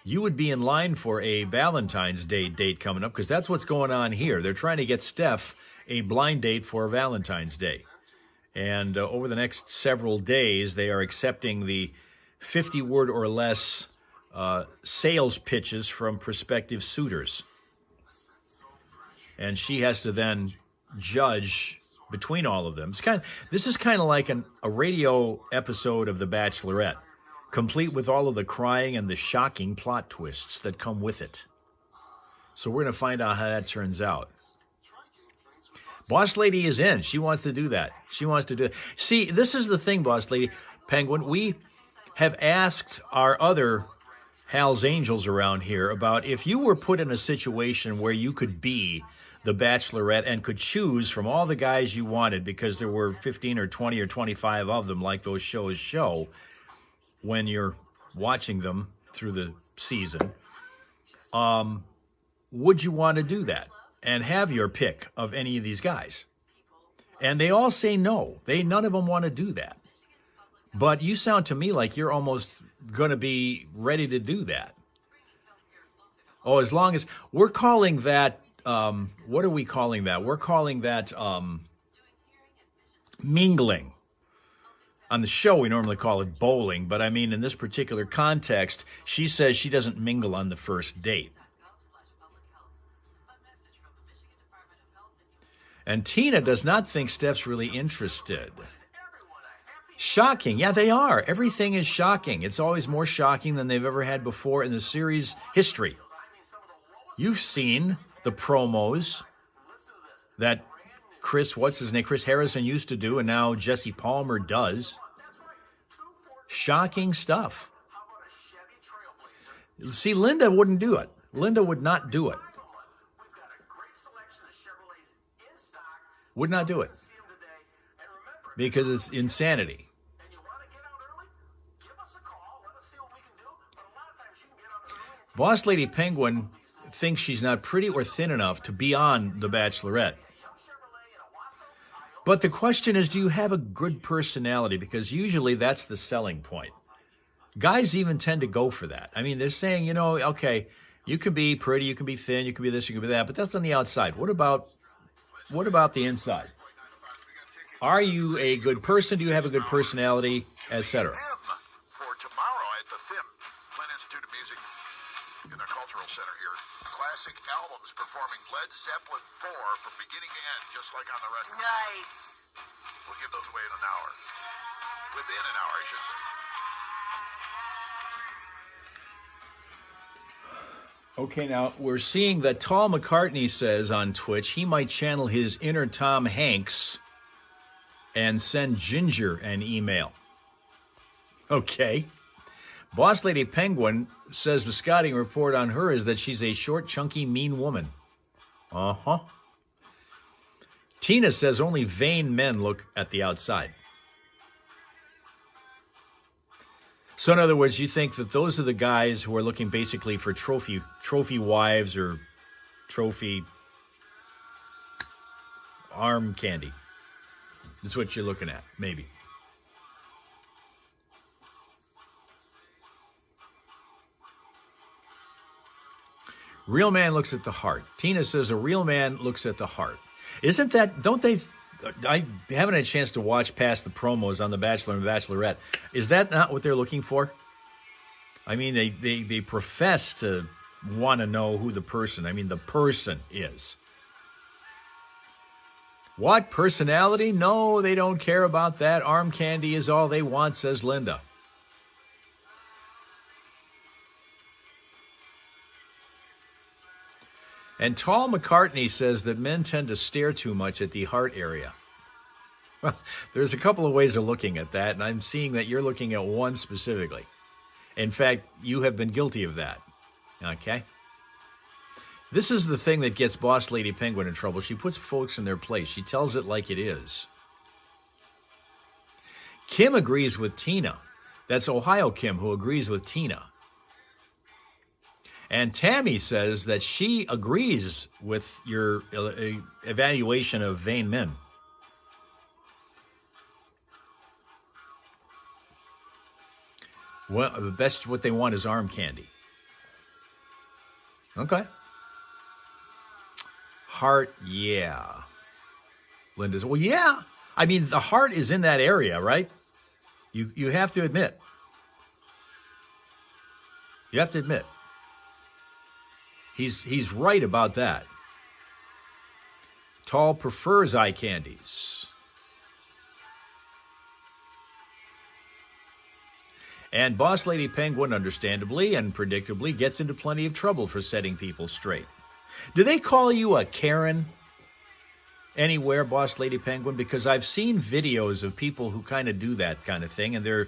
you would be in line for a Valentine's Day date coming up, because that's what's going on here. They're trying to get Steph a blind date for Valentine's Day. And over the next several days, they are accepting the 50-word or less sales pitches from prospective suitors. And she has to then judge between all of them. This is kind of like a radio episode of The Bachelorette, complete with all of the crying and the shocking plot twists that come with it. So we're going to find out how that turns out. Boss Lady is in. She wants to do that. She wants to do it. See, this is the thing, Boss Lady Penguin. We have asked our other Hal's Angels around here about if you were put in a situation where you could be the Bachelorette and could choose from all the guys you wanted, because there were 15 or 20 or 25 of them, like those shows show when you're watching them through the season, would you want to do that and have your pick of any of these guys? And they all say no. None of them want to do that. But you sound to me like you're almost going to be ready to do that. Oh, as long as we're calling that, what are we calling that? We're calling that mingling. On the show, we normally call it bowling, but I mean, in this particular context, she says she doesn't mingle on the first date. And Tina does not think Steph's really interested. Shocking. Yeah, they are. Everything is shocking. It's always more shocking than they've ever had before in the series history. You've seen the promos that Chris Harrison used to do, and now Jesse Palmer does. Shocking stuff. See, Linda wouldn't do it. Linda would not do it. Would not do it. Because it's insanity. Boss Lady Penguin thinks she's not pretty or thin enough to be on The Bachelorette. But the question is, do you have a good personality? Because usually that's the selling point. Guys even tend to go for that. I mean, they're saying, you know, okay, you can be pretty, you can be thin, you can be this, you can be that, but that's on the outside. What about the inside? Are you a good person? Do you have a good personality, etc.? For tomorrow at the FIM, Flint Institute of Music in the Cultural Center here. Classic albums performing Led Zeppelin 4 from beginning to end, just like on the record. Nice. We'll give those away in an hour. Within an hour, I should say. Okay, now we're seeing that Tall McCartney says on Twitch he might channel his inner Tom Hanks and send Ginger an email. Okay. Boss Lady Penguin says the scouting report on her is that she's a short, chunky, mean woman. Uh-huh. Tina says only vain men look at the outside. So in other words, you think that those are the guys who are looking basically for trophy wives or trophy arm candy. Is what you're looking at, maybe. Real man looks at the heart. Tina says a real man looks at the heart. Isn't that, don't they, I haven't had a chance to watch past the promos on The Bachelor and Bachelorette. Is that not what they're looking for? I mean, they profess to want to know who the person is. What, personality? No, they don't care about that. Arm candy is all they want, says Linda. And Tall McCartney says that men tend to stare too much at the heart area. Well, there's a couple of ways of looking at that, and I'm seeing that you're looking at one specifically. In fact, you have been guilty of that. Okay? This is the thing that gets Boss Lady Penguin in trouble. She puts folks in their place. She tells it like it is. Kim agrees with Tina. That's Ohio Kim who agrees with Tina. And Tammy says that she agrees with your evaluation of Vain Min. Well, the best what they want is arm candy. Okay. Heart, yeah. Linda's, well, yeah. I mean, the heart is in that area, right? You have to admit. You have to admit. He's right about that. Tall prefers eye candies. And Boss Lady Penguin, understandably and predictably, gets into plenty of trouble for setting people straight. Do they call you a Karen anywhere, Boss Lady Penguin? Because I've seen videos of people who kind of do that kind of thing, and they're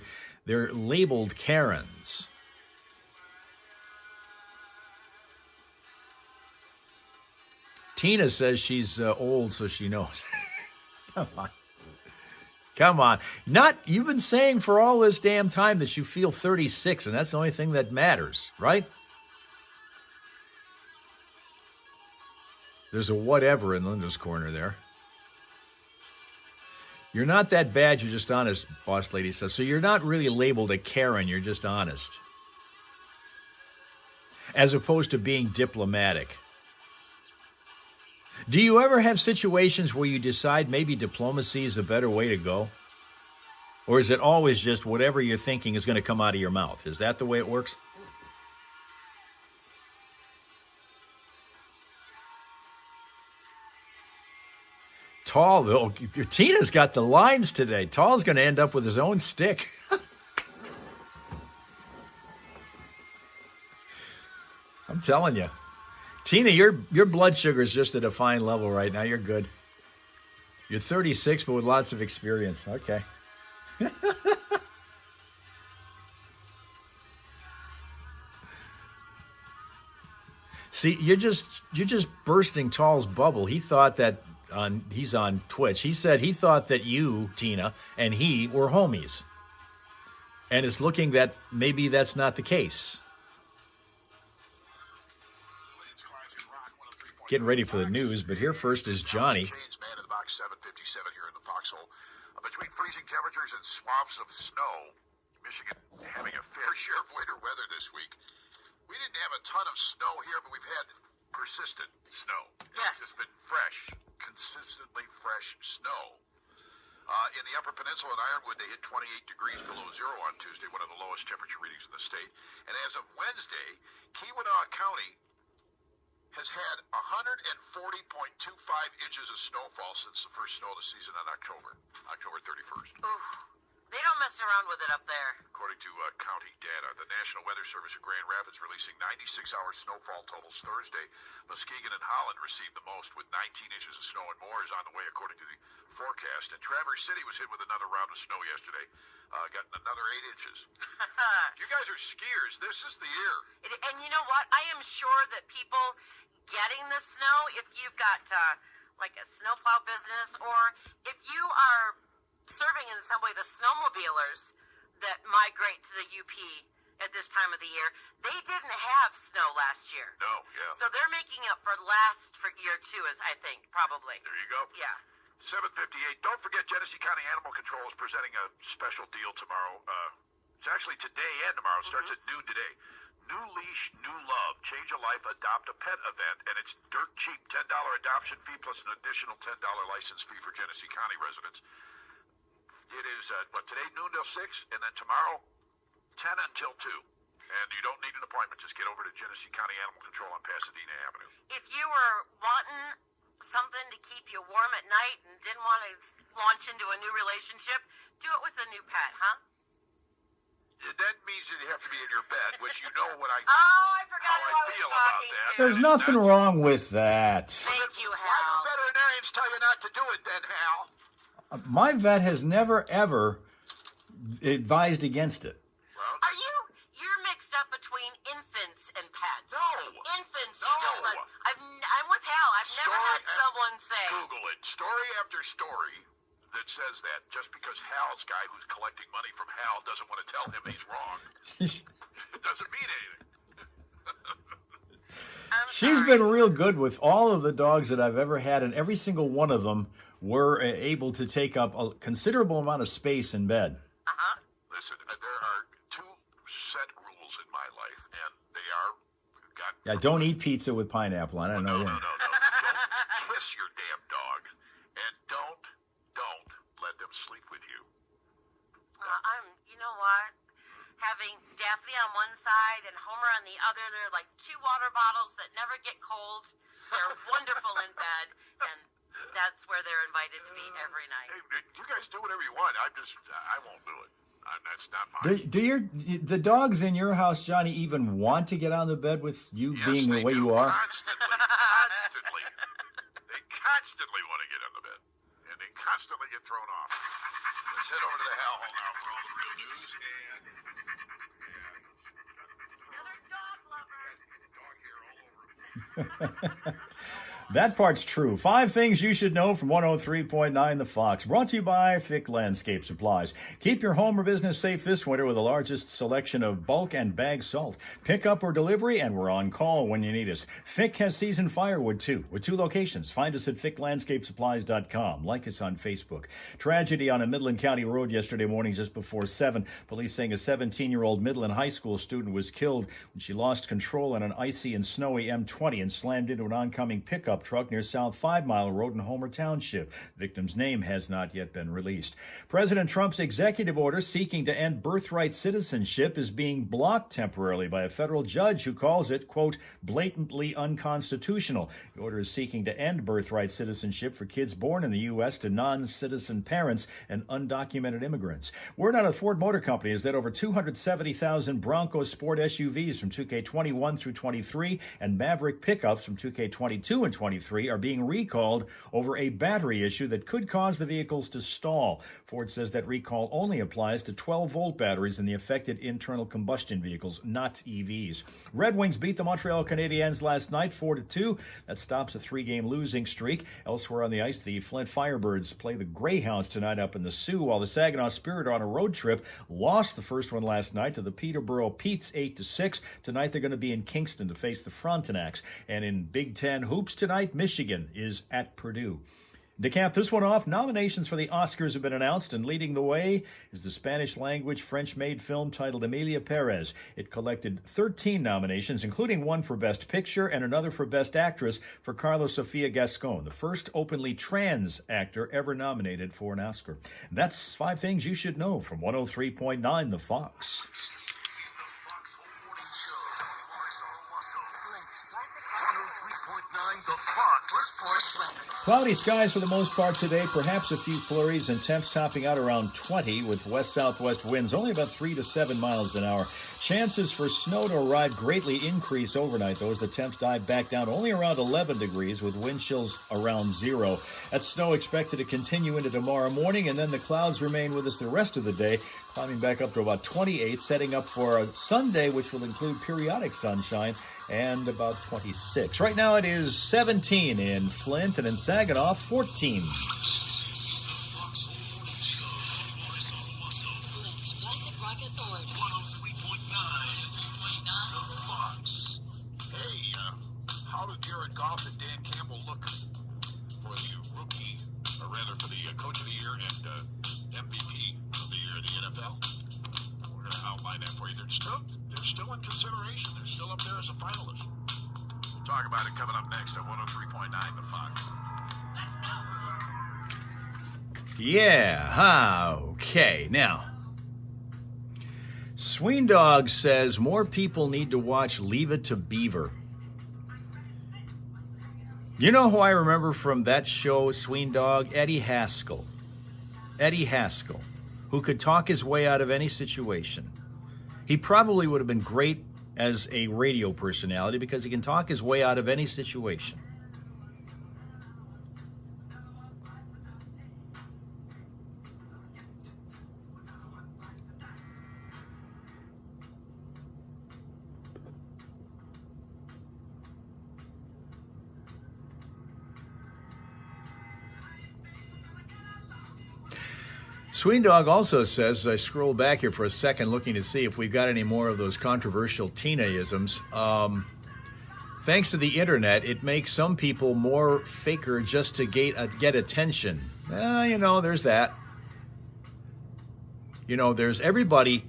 labeled Karens. Tina says she's old, so she knows. Come on. Come on. You've been saying for all this damn time that you feel 36, and that's the only thing that matters, right? There's a whatever in Linda's corner there. You're not that bad, you're just honest, Boss Lady says. So you're not really labeled a Karen, you're just honest. As opposed to being diplomatic. Do you ever have situations where you decide maybe diplomacy is a better way to go? Or is it always just whatever you're thinking is going to come out of your mouth? Is that the way it works? Tall, though, Tina's got the lines today. Tall's going to end up with his own stick. I'm telling you. Tina, your blood sugar is just at a fine level right now. You're good. You're 36, but with lots of experience. Okay. See, you're just bursting Tall's bubble. He thought that he's on Twitch. He said he thought that you, Tina, and he were homies. And it's looking that maybe that's not the case. Getting ready for the news, but here first is Johnny. Man in the box 757 here in the foxhole. Between freezing temperatures and swamps of snow, Michigan having a fair share of winter weather this week. We didn't have a ton of snow here, but we've had persistent snow. Yes. It's just been fresh, consistently fresh snow. In the Upper Peninsula in Ironwood, they hit 28 degrees below zero on Tuesday, one of the lowest temperature readings in the state. And as of Wednesday, Keweenaw County has had 140.25 inches of snowfall since the first snow of the season on October 31st. Oof. They don't mess around with it up there. According to county data, the National Weather Service of Grand Rapids releasing 96-hour snowfall totals Thursday. Muskegon and Holland received the most with 19 inches of snow, and more is on the way according to the forecast. And Traverse City was hit with another round of snow yesterday. Got another 8 inches. If you guys are skiers, this is the year. And you know what? I am sure that people getting the snow, if you've got like a snowplow business, or if you are serving in some way the snowmobilers that migrate to the UP at this time of the year, they didn't have snow last year. No, yeah. So they're making up for year two, is I think, probably. There you go. Yeah. 7:58. Don't forget, Genesee County Animal Control is presenting a special deal tomorrow. It's actually today and tomorrow. It starts at noon today. New Leash, New Love, Change a Life, Adopt a Pet event, and it's dirt cheap. $10 adoption fee plus an additional $10 license fee for Genesee County residents. It is, today, noon till 6, and then tomorrow, 10 until 2. And you don't need an appointment. Just get over to Genesee County Animal Control on Pasadena Avenue. If you were wanting something to keep you warm at night and didn't want to launch into a new relationship, do it with a new pet, huh? That means that you have to be in your bed, which you know what I forgot how who I I feel was about talking that. to. There's nothing wrong with that. Thank you, Why do Hal. veterinarians tell you not to do it then, Hal? My vet has never, ever advised against it. You're mixed up between infants and pets. No. Infants, No. you don't let. I'm with Hal. I've never had someone say. Google it. Story after story that says that. Just because Hal's guy who's collecting money from Hal doesn't want to tell him he's wrong. It doesn't mean anything. She's been real good with all of the dogs that I've ever had, and every single one of them were able to take up a considerable amount of space in bed. Listen, there are two set rules in my life, and they are... Yeah, don't eat pizza with pineapple. I don't know. No. Don't kiss your damn dog, and don't let them sleep with you. You know what? Having Daphne on one side and Homer on the other, they're like two water bottles that never get cold. They're wonderful in bed, and that's where they're invited to be every night. Hey, you guys do whatever you want. I won't do it. That's not mine. Do the dogs in your house, Johnny, even want to get on the bed with you being the way you are? Constantly. They constantly want to get on the bed. And they constantly get thrown off. Let's head over to the hellhole now for all the real news. And Another dog lover. dog hair all over it. That part's true. 5 things you should know from 103.9 The Fox. Brought to you by Fick Landscape Supplies. Keep your home or business safe this winter with the largest selection of bulk and bag salt. Pick up or delivery, and we're on call when you need us. Fick has seasoned firewood, too, with 2 locations. Find us at ficklandscapesupplies.com. Like us on Facebook. Tragedy on a Midland County road yesterday morning just before 7. Police saying a 17-year-old Midland high school student was killed when she lost control on an icy and snowy M20 and slammed into an oncoming pickup truck near South 5 Mile Road in Homer Township. Victim's name has not yet been released. President Trump's executive order seeking to end birthright citizenship is being blocked temporarily by a federal judge who calls it, quote, blatantly unconstitutional. The order is seeking to end birthright citizenship for kids born in the U.S. to non-citizen parents and undocumented immigrants. Word out of Ford Motor Company is that over 270,000 Bronco Sport SUVs from 2K21 through 23 and Maverick pickups from 2K22 and 23 are being recalled over a battery issue that could cause the vehicles to stall. Ford says that recall only applies to 12-volt batteries in the affected internal combustion vehicles, not EVs. Red Wings beat the Montreal Canadiens last night 4-2. That stops a 3-game losing streak. Elsewhere on the ice, the Flint Firebirds play the Greyhounds tonight up in the Sioux, while the Saginaw Spirit on a road trip lost the first one last night to the Peterborough Petes 8-6. Tonight they're going to be in Kingston to face the Frontenacs. And in Big Ten hoops tonight, Michigan is at Purdue. To cap this one off, nominations for the Oscars have been announced, and leading the way is the Spanish-language, French-made film titled Emilia Perez. It collected 13 nominations, including one for Best Picture and another for Best Actress for Carlos Sofia Gascon, the first openly trans actor ever nominated for an Oscar. That's 5 things you should know from 103.9 The Fox. Cloudy skies for the most part today, perhaps a few flurries, and temps topping out around 20 with west-southwest winds only about 3 to 7 miles an hour. Chances for snow to arrive greatly increase overnight, though, as the temps dive back down only around 11 degrees with wind chills around 0. That snow expected to continue into tomorrow morning, and then the clouds remain with us the rest of the day, climbing back up to about 28, setting up for a Sunday, which will include periodic sunshine, and about 26. Right now it is 17 in Flint, and in Saginaw, 14. How did Jared Goff and Dan Campbell look for the rookie, or rather for the coach of the year and MVP of the year in the NFL? We're going to outline that for you. They're still in consideration. They're still up there as a finalist. We'll talk about it coming up next at 103.9 The Fox. Yeah, okay. Now, Sween Dog says more people need to watch Leave It to Beaver. You know who I remember from that show, Sween Dog? Eddie Haskell. Eddie Haskell, who could talk his way out of any situation. He probably would have been great as a radio personality because he can talk his way out of any situation. Sween Dog also says, I scroll back here for a second looking to see if we've got any more of those controversial Tina-isms. Thanks to the internet, it makes some people more faker just to get attention. There's that. There's everybody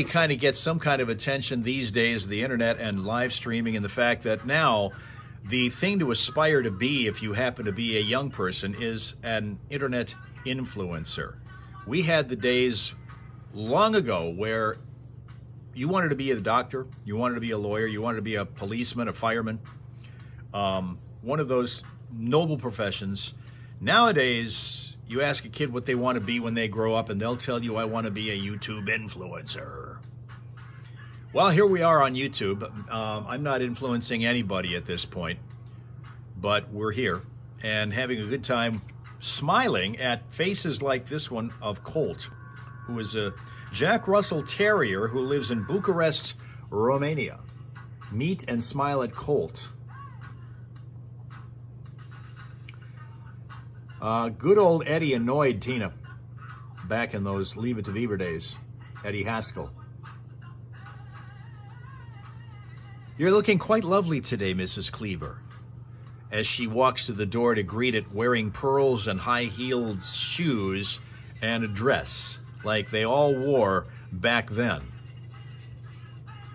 kind of gets some kind of attention these days, the internet and live streaming, and the fact that now the thing to aspire to be, if you happen to be a young person, is an internet influencer. We had the days long ago where you wanted to be a doctor, you wanted to be a lawyer, you wanted to be a policeman, a fireman, one of those noble professions. Nowadays, you ask a kid what they want to be when they grow up, and they'll tell you, I want to be a YouTube influencer. Well, here we are on YouTube. I'm not influencing anybody at this point, but we're here and having a good time smiling at faces like this one of Colt, who is a Jack Russell Terrier who lives in Bucharest, Romania. Meet and smile at Colt. Good old Eddie annoyed Tina back in those Leave It to Beaver days. Eddie Haskell. You're looking quite lovely today, Mrs. Cleaver, as she walks to the door to greet it wearing pearls and high-heeled shoes and a dress like they all wore back then.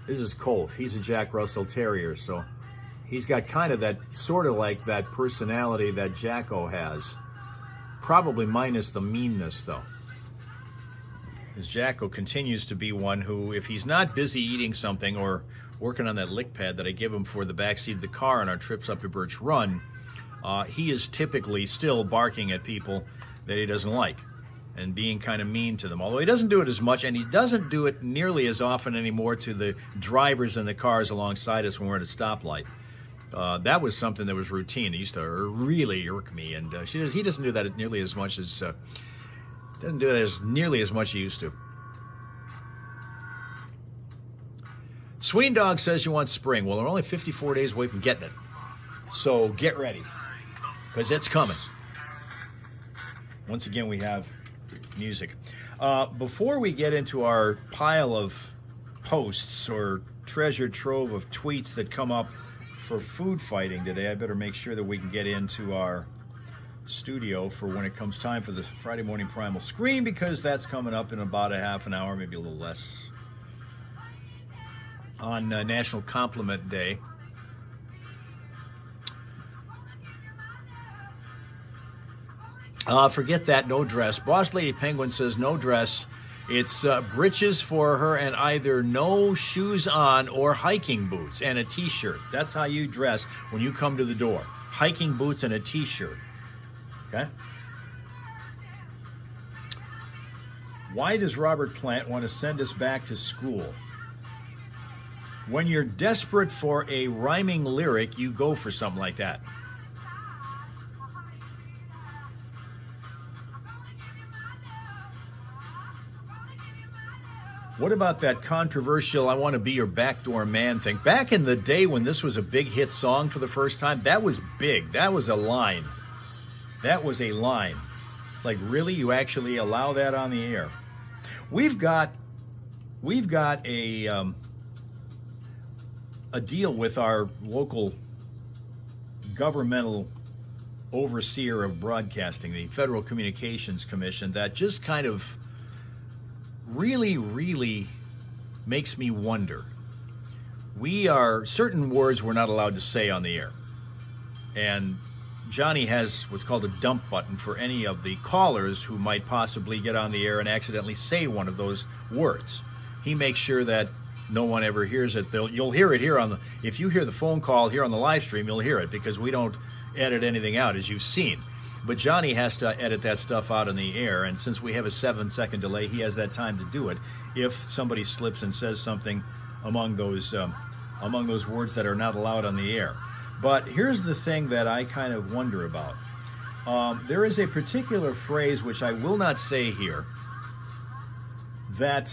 This is Colt. He's a Jack Russell Terrier, so he's got kind of that, sort of like that personality that Jacko has. Probably minus the meanness, though. As Jacko continues to be one who, if he's not busy eating something or working on that lick pad that I give him for the backseat of the car on our trips up to Birch Run, he is typically still barking at people that he doesn't like and being kind of mean to them. Although he doesn't do it as much, and he doesn't do it nearly as often anymore to the drivers in the cars alongside us when we're at a stoplight. That was something that was routine. It used to really irk me, and he doesn't do that nearly as much as he used to. Sween Dog says you want spring. Well, we're only 54 days away from getting it, so get ready, because it's coming. Once again, we have music. Before we get into our pile of posts or treasure trove of tweets that come up for food fighting today, I better make sure that we can get into our studio for when it comes time for the Friday Morning Primal Scream, because that's coming up in about a half an hour, maybe a little less, on National Compliment Day. Forget that, no dress. Boss Lady Penguin says no dress. It's breeches for her and either no shoes on or hiking boots and a t-shirt. That's how you dress when you come to the door. Hiking boots and a t-shirt. Okay? Why does Robert Plant want to send us back to school? When you're desperate for a rhyming lyric, you go for something like that. What about that controversial I want to be your backdoor man thing? Back in the day when this was a big hit song for the first time, that was big. That was a line. That was a line. Like, really? You actually allow that on the air? We've got a deal with our local governmental overseer of broadcasting, the Federal Communications Commission, that just kind of really makes me wonder. Certain words we're not allowed to say on the air. And Johnny has what's called a dump button for any of the callers who might possibly get on the air and accidentally say one of those words. He makes sure that no one ever hears it. You'll hear it here if you hear the phone call here on the live stream, you'll hear it, because we don't edit anything out, as you've seen. But Johnny has to edit that stuff out on the air, and since we have a 7-second delay, he has that time to do it if somebody slips and says something among those words that are not allowed on the air. But here's the thing that I kind of wonder about. There is a particular phrase, which I will not say here, that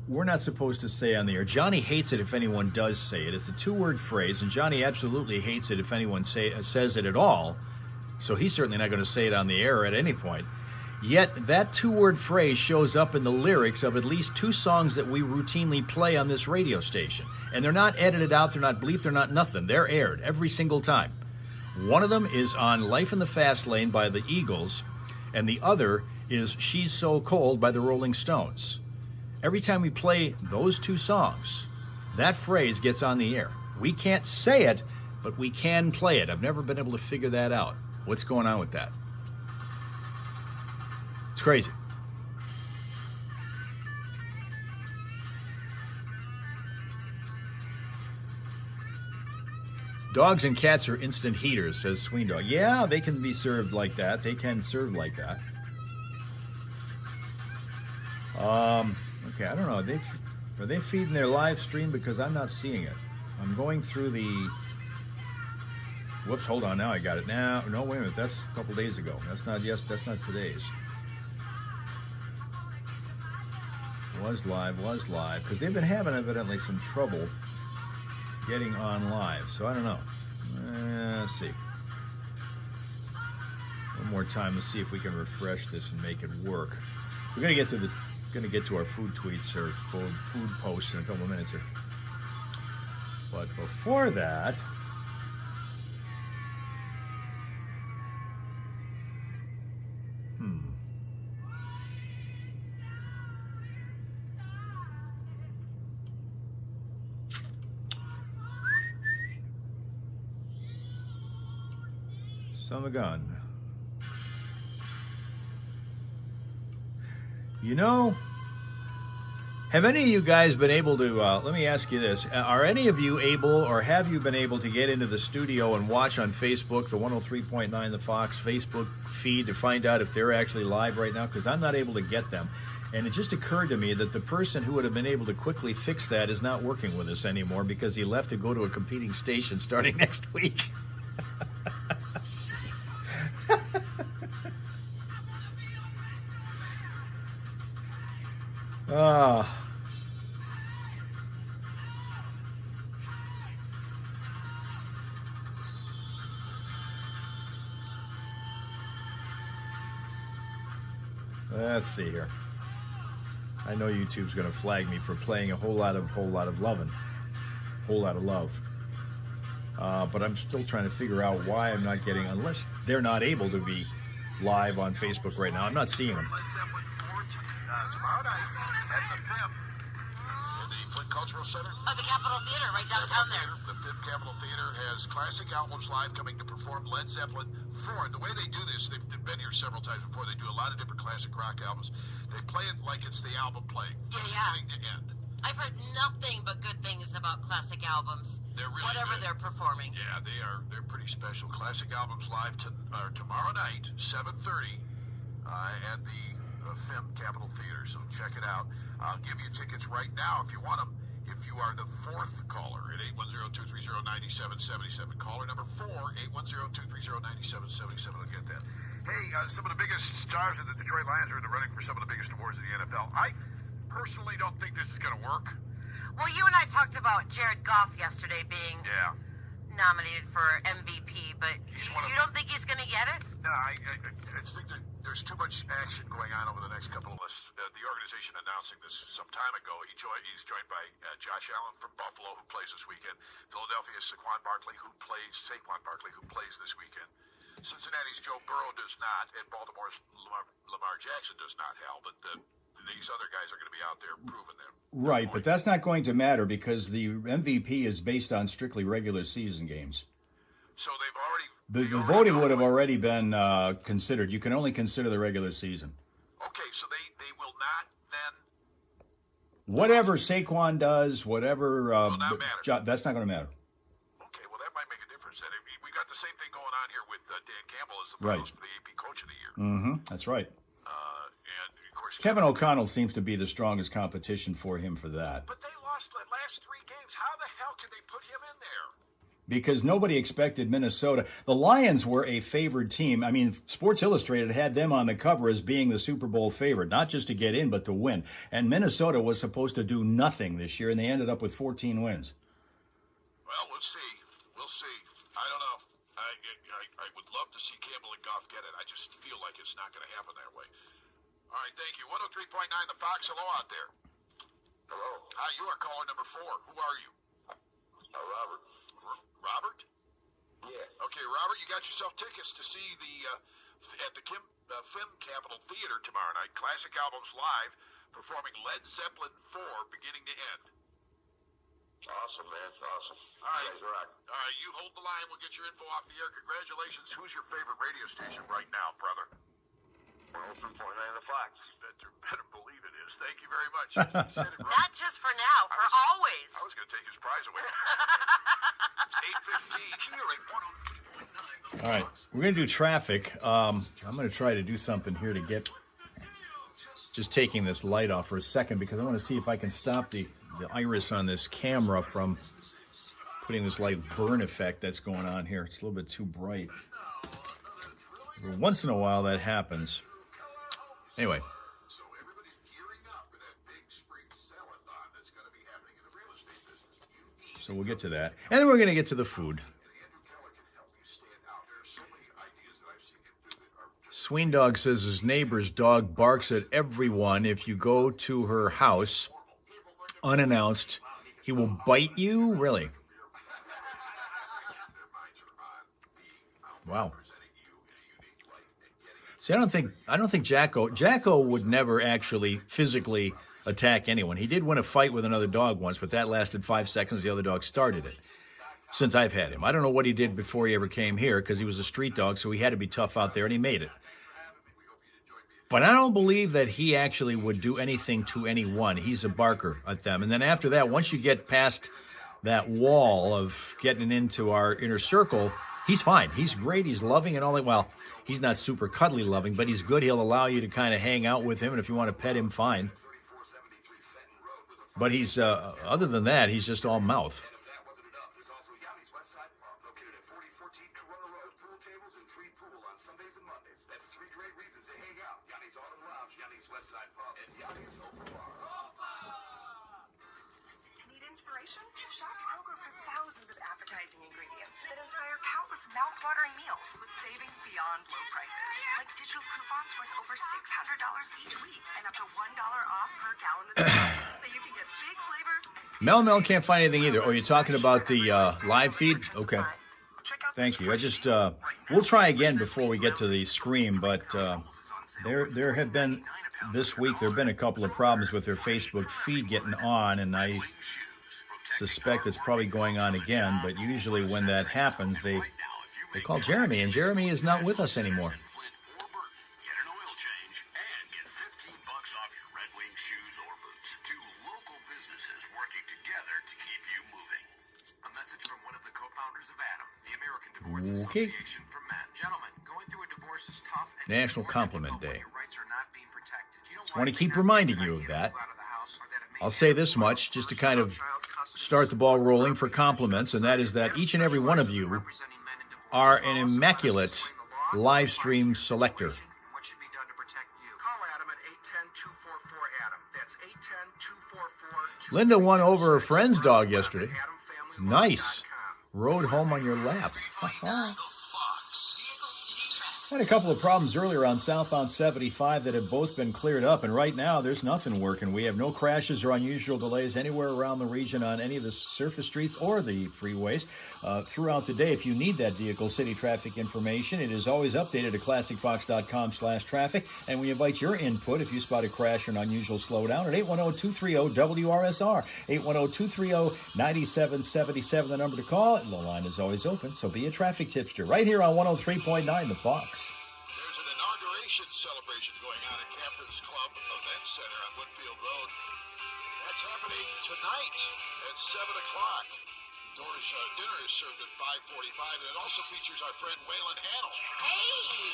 we're not supposed to say on the air. Johnny hates it if anyone does say it. It's a 2-word phrase, and Johnny absolutely hates it if anyone says it at all. So he's certainly not going to say it on the air at any point. Yet that two-word phrase shows up in the lyrics of at least 2 songs that we routinely play on this radio station. And they're not edited out, they're not bleeped, they're not nothing. They're aired every single time. One of them is on Life in the Fast Lane by the Eagles, and the other is She's So Cold by the Rolling Stones. Every time we play those 2 songs, that phrase gets on the air. We can't say it, but we can play it. I've never been able to figure that out. What's going on with that? It's crazy. Dogs and cats are instant heaters, says Sween Dog. Yeah, they can be served like that. They can serve like that. Okay, I don't know. Are they feeding their live stream? Because I'm not seeing it. I'm going through the... Whoops, hold on. Now I got it. Now, no, wait a minute. That's a couple days ago. That's not today's. Was live. Because they've been having, evidently, some trouble getting on live. So I don't know. Let's see. One more time. Let's see if we can refresh this and make it work. We're going to get to our food tweets or food posts in a couple of minutes here. But before that, son of a gun. You know, have any of you guys been able to, let me ask you this, are any of you able, or have you been able to get into the studio and watch on Facebook, the 103.9 The Fox Facebook feed, to find out if they're actually live right now? Because I'm not able to get them. And it just occurred to me that the person who would have been able to quickly fix that is not working with us anymore because he left to go to a competing station starting next week. Let's see here. I know YouTube's going to flag me for playing a whole lot of lovin'. Whole lot of love. But I'm still trying to figure out why I'm not getting, unless they're not able to be live on Facebook right now. I'm not seeing them. Tomorrow night at the FIP in the Flint Cultural Center. Oh, the Capitol Theater, right downtown there. The FIP Capitol Theater has classic albums live coming to perform Led Zeppelin 4. And the way they do this, they've been here several times before. They do a lot of different classic rock albums. They play it like it's the album playing, from beginning to end. I've heard nothing but good things about classic albums. They're really whatever good. They're performing. Yeah, they're pretty special. Classic albums live tomorrow night, 7:30, at the FIM Capitol Theater. So check it out. I'll give you tickets right now if you want them. If you are the 4th caller at 810-230-9777. Caller number 4, 810-230-9777. I'll get that. Hey, some of the biggest stars of the Detroit Lions are in the running for some of the biggest awards in the NFL. I personally don't think this is going to work. Well, you and I talked about Jared Goff yesterday being nominated for MVP, but you don't think he's going to get it? No, I just think that there's too much action going on over the next couple of months. The organization announcing this some time ago. He's joined by Josh Allen from Buffalo, who plays this weekend. Philadelphia's Saquon Barkley, who plays this weekend. Cincinnati's Joe Burrow does not, and Baltimore's Lamar Jackson does not, Hal, but these other guys are going to be out there proving them. Right, but that's not going to matter because the MVP is based on strictly regular season games. So they've already... The voting would have already been considered. You can only consider the regular season. Okay, so they will not then... Whatever Saquon does, whatever... will not matter. That's not going to matter. Okay, well, that might make a difference. Then we got the same thing going on here with Dan Campbell as the finalist for the AP Coach of the Year. Mm-hmm, that's right. And, of course... Kevin O'Connell seems to be the strongest competition for him for that. But they lost the last 3 games. How the hell can they put him in there? Because nobody expected Minnesota. The Lions were a favored team. I mean, Sports Illustrated had them on the cover as being the Super Bowl favorite, not just to get in, but to win. And Minnesota was supposed to do nothing this year, and they ended up with 14 wins. Well, we'll see. I don't know. I would love to see Campbell and Goff get it. I just feel like it's not going to happen that way. All right, thank you. 103.9 The Fox. Hello out there. Hello. Hi, you are caller number 4. Who are you? Robert. Robert? Yeah. Okay, Robert, you got yourself tickets to see at the Film Capitol Theater tomorrow night. Classic Albums Live, performing Led Zeppelin 4, beginning to end. Awesome, man. Awesome. All right. You guys rock. All right, you hold the line. We'll get your info off the air. Congratulations. Who's your favorite radio station right now, brother? 103.9 The Fox. You better believe it is. Thank you very much. You said it right. Not just for now, for always. I was going to take his prize away. It's 8:15 here at 103.9. All right, we're going to do traffic. I'm going to try to do something here to get, just taking this light off for a second because I want to see if I can stop the iris on this camera from putting this light burn effect that's going on here. It's a little bit too bright. Once in a while that happens. Anyway. So everybody's gearing up for that big spring sell-a-thon that's going to be happening in the real estate business. So we'll get to that. And then we're going to get to the food. Sween Dog says his neighbor's dog barks at everyone. If you go to her house unannounced, he will bite you? Really? Wow. See, I don't think Jacko would never actually physically attack anyone. He did win a fight with another dog once, but that lasted 5 seconds. The other dog started it. Since I've had him, I don't know what he did before he ever came here because he was a street dog, so he had to be tough out there, and he made it. But I don't believe that he actually would do anything to anyone. He's a barker at them. And then after that, once you get past that wall of getting into our inner circle, he's fine. He's great. He's loving and all that. Well, he's not super cuddly loving, but he's good. He'll allow you to kind of hang out with him. And if you want to pet him, fine. But he's, other than that, he's just all mouth. Shop Kroger for thousands of appetizing ingredients that inspire countless mouth-watering meals with savings beyond low prices. Like digital coupons worth over $600 each week and up to $1 off per gallon of milk. So you can get big flavors. Mel can't find anything either. Oh, you're talking about the live feed? Okay. Thank you. I just, we'll try again before we get to the scream, but there have been, this week, there have been a couple of problems with their Facebook feed getting on, and I suspect it's probably going on again, but usually when that happens, they call Jeremy, and Jeremy is not with us anymore. Get an oil change and get $15 off your Red Wing shoes or boots. 2 local businesses working together to keep you moving. A message from one of the co-founders of ADAM, the American Divorce Association for Men. Gentlemen, going through a divorce is tough. And National Compliment Day. your rights are not being protected. You I want to keep reminding you of that. I'll say this much, just to kind of start the ball rolling for compliments, and that is that each and every one of you are an immaculate live stream selector. What should be done to protect you? Call Adam at 810-244-ADAM. That's 810-244-244. Linda won over her friend's dog yesterday. Nice. Rode home on your lap. Had a couple of problems earlier on southbound 75 that have both been cleared up, and right now there's nothing working. We have no crashes or unusual delays anywhere around the region on any of the surface streets or the freeways throughout the day. If you need that vehicle city traffic information, it is always updated at classicfox.com/traffic, and we invite your input if you spot a crash or an unusual slowdown at 810-230-WRSR, 810-230-9777, the number to call. The line is always open, so be a traffic tipster right here on 103.9 The Fox. There's an inauguration celebration going on at Captain's Club Event Center on Woodfield Road. That's happening tonight at 7 o'clock. Dinner is served at 5:45, and it also features our friend Waylon Hannell.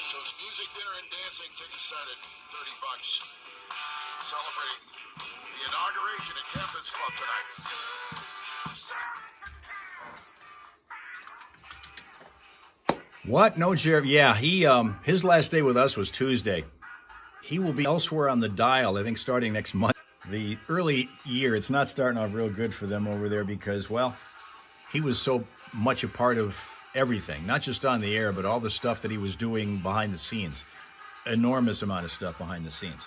So it's music, dinner, and dancing. Tickets start at $30. Celebrating the inauguration at Captain's Club tonight. What? No, Jerry. Yeah, he his last day with us was Tuesday. He will be elsewhere on the dial, I think, starting next month. The early year, it's not starting off real good for them over there because, well, he was so much a part of everything, not just on the air, but all the stuff that he was doing behind the scenes. Enormous amount of stuff behind the scenes.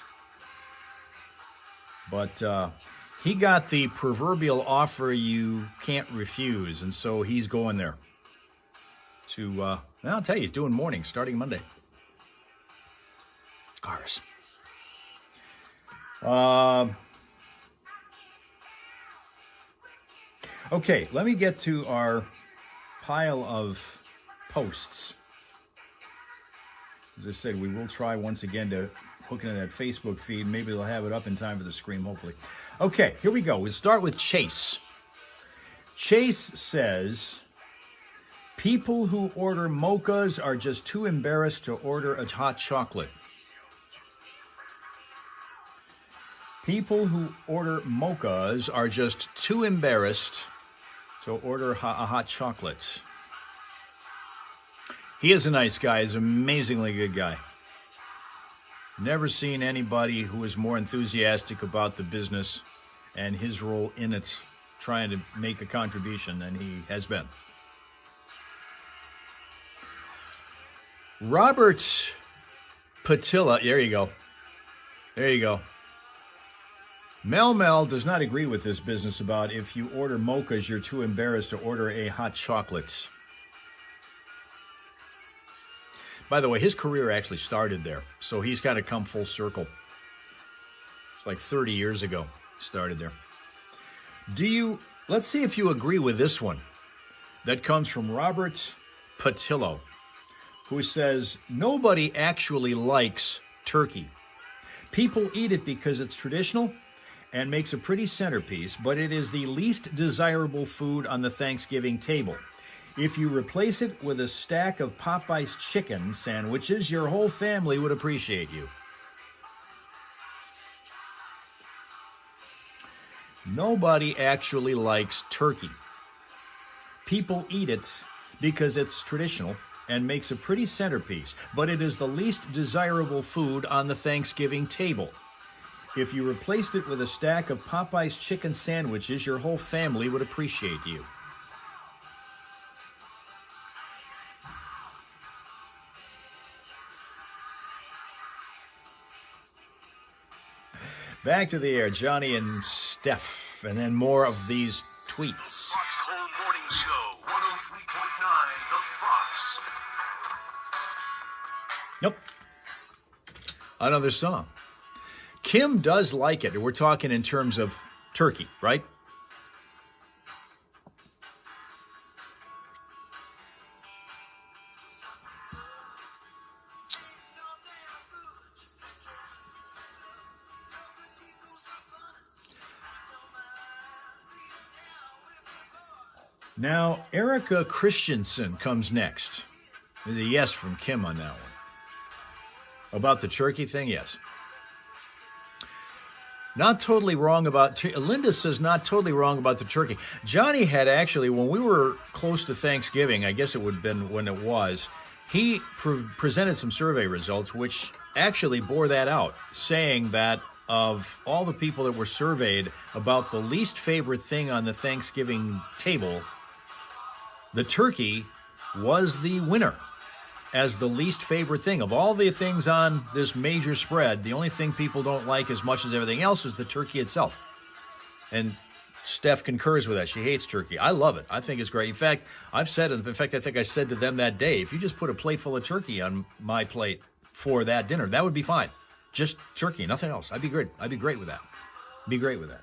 But he got the proverbial offer you can't refuse, and so he's going there. I'll tell you, he's doing mornings starting Monday. Cars. Okay, let me get to our pile of posts. As I said, we will try once again to hook into that Facebook feed. Maybe they'll have it up in time for the stream, hopefully. Okay, here we go. We'll start with Chase. Chase says, people who order mochas are just too embarrassed to order a hot chocolate. People who order mochas are just too embarrassed to order a hot chocolate. He is a nice guy. He's an amazingly good guy. Never seen anybody who is more enthusiastic about the business and his role in it, trying to make a contribution than he has been. Robert Patilla, there you go. There you go. Mel does not agree with this business about if you order mochas, you're too embarrassed to order a hot chocolate. By the way, his career actually started there, so he's kind of come full circle. It's like 30 years ago, started there. Let's see if you agree with this one. That comes from Robert Patillo, who says, nobody actually likes turkey. People eat it because it's traditional and makes a pretty centerpiece, but it is the least desirable food on the Thanksgiving table. If you replace it with a stack of Popeye's chicken sandwiches, your whole family would appreciate you. Nobody actually likes turkey. People eat it because it's traditional and makes a pretty centerpiece, but it is the least desirable food on the Thanksgiving table. If you replaced it with a stack of Popeye's chicken sandwiches, your whole family would appreciate you. Back to the air, Johnny and Steph, and then more of these tweets. Fox Home Morning Show, 103.9 The Fox. Nope. Another song. Kim does like it. We're talking in terms of turkey, right? Now, Erica Christensen comes next. There's a yes from Kim on that one. About the turkey thing, yes. Not totally wrong about... Linda says not totally wrong about the turkey. Johnny had actually, when we were close to Thanksgiving, I guess it would have been when it was, he presented some survey results which actually bore that out, saying that of all the people that were surveyed about the least favorite thing on the Thanksgiving table, the turkey was the winner as the least favorite thing. Of all the things on this major spread, the only thing people don't like as much as everything else is the turkey itself. And Steph concurs with that. She hates turkey. I love it. I think it's great. In fact, I think I said to them that day, if you just put a plate full of turkey on my plate for that dinner, that would be fine. Just turkey, nothing else. I'd be great. I'd be great with that. Be great with that.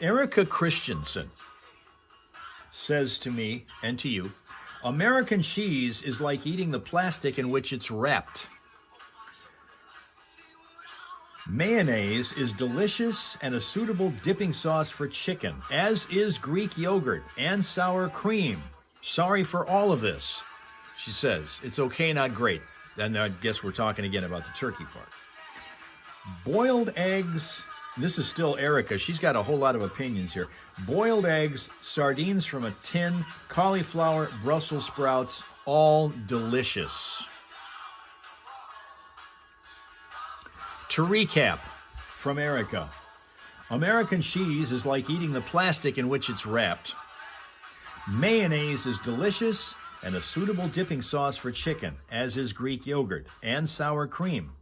Erica Christensen says to me and to you, American cheese is like eating the plastic in which it's wrapped. Mayonnaise is delicious and a suitable dipping sauce for chicken, as is Greek yogurt and sour cream. Sorry for all of this, she says. It's okay, not great. Then I guess we're talking again about the turkey part. Boiled eggs. This is still Erica. She's got a whole lot of opinions here. Boiled eggs, sardines from a tin, cauliflower, Brussels sprouts, all delicious. To recap from Erica, American cheese is like eating the plastic in which it's wrapped. Mayonnaise is delicious and a suitable dipping sauce for chicken, as is Greek yogurt and sour cream.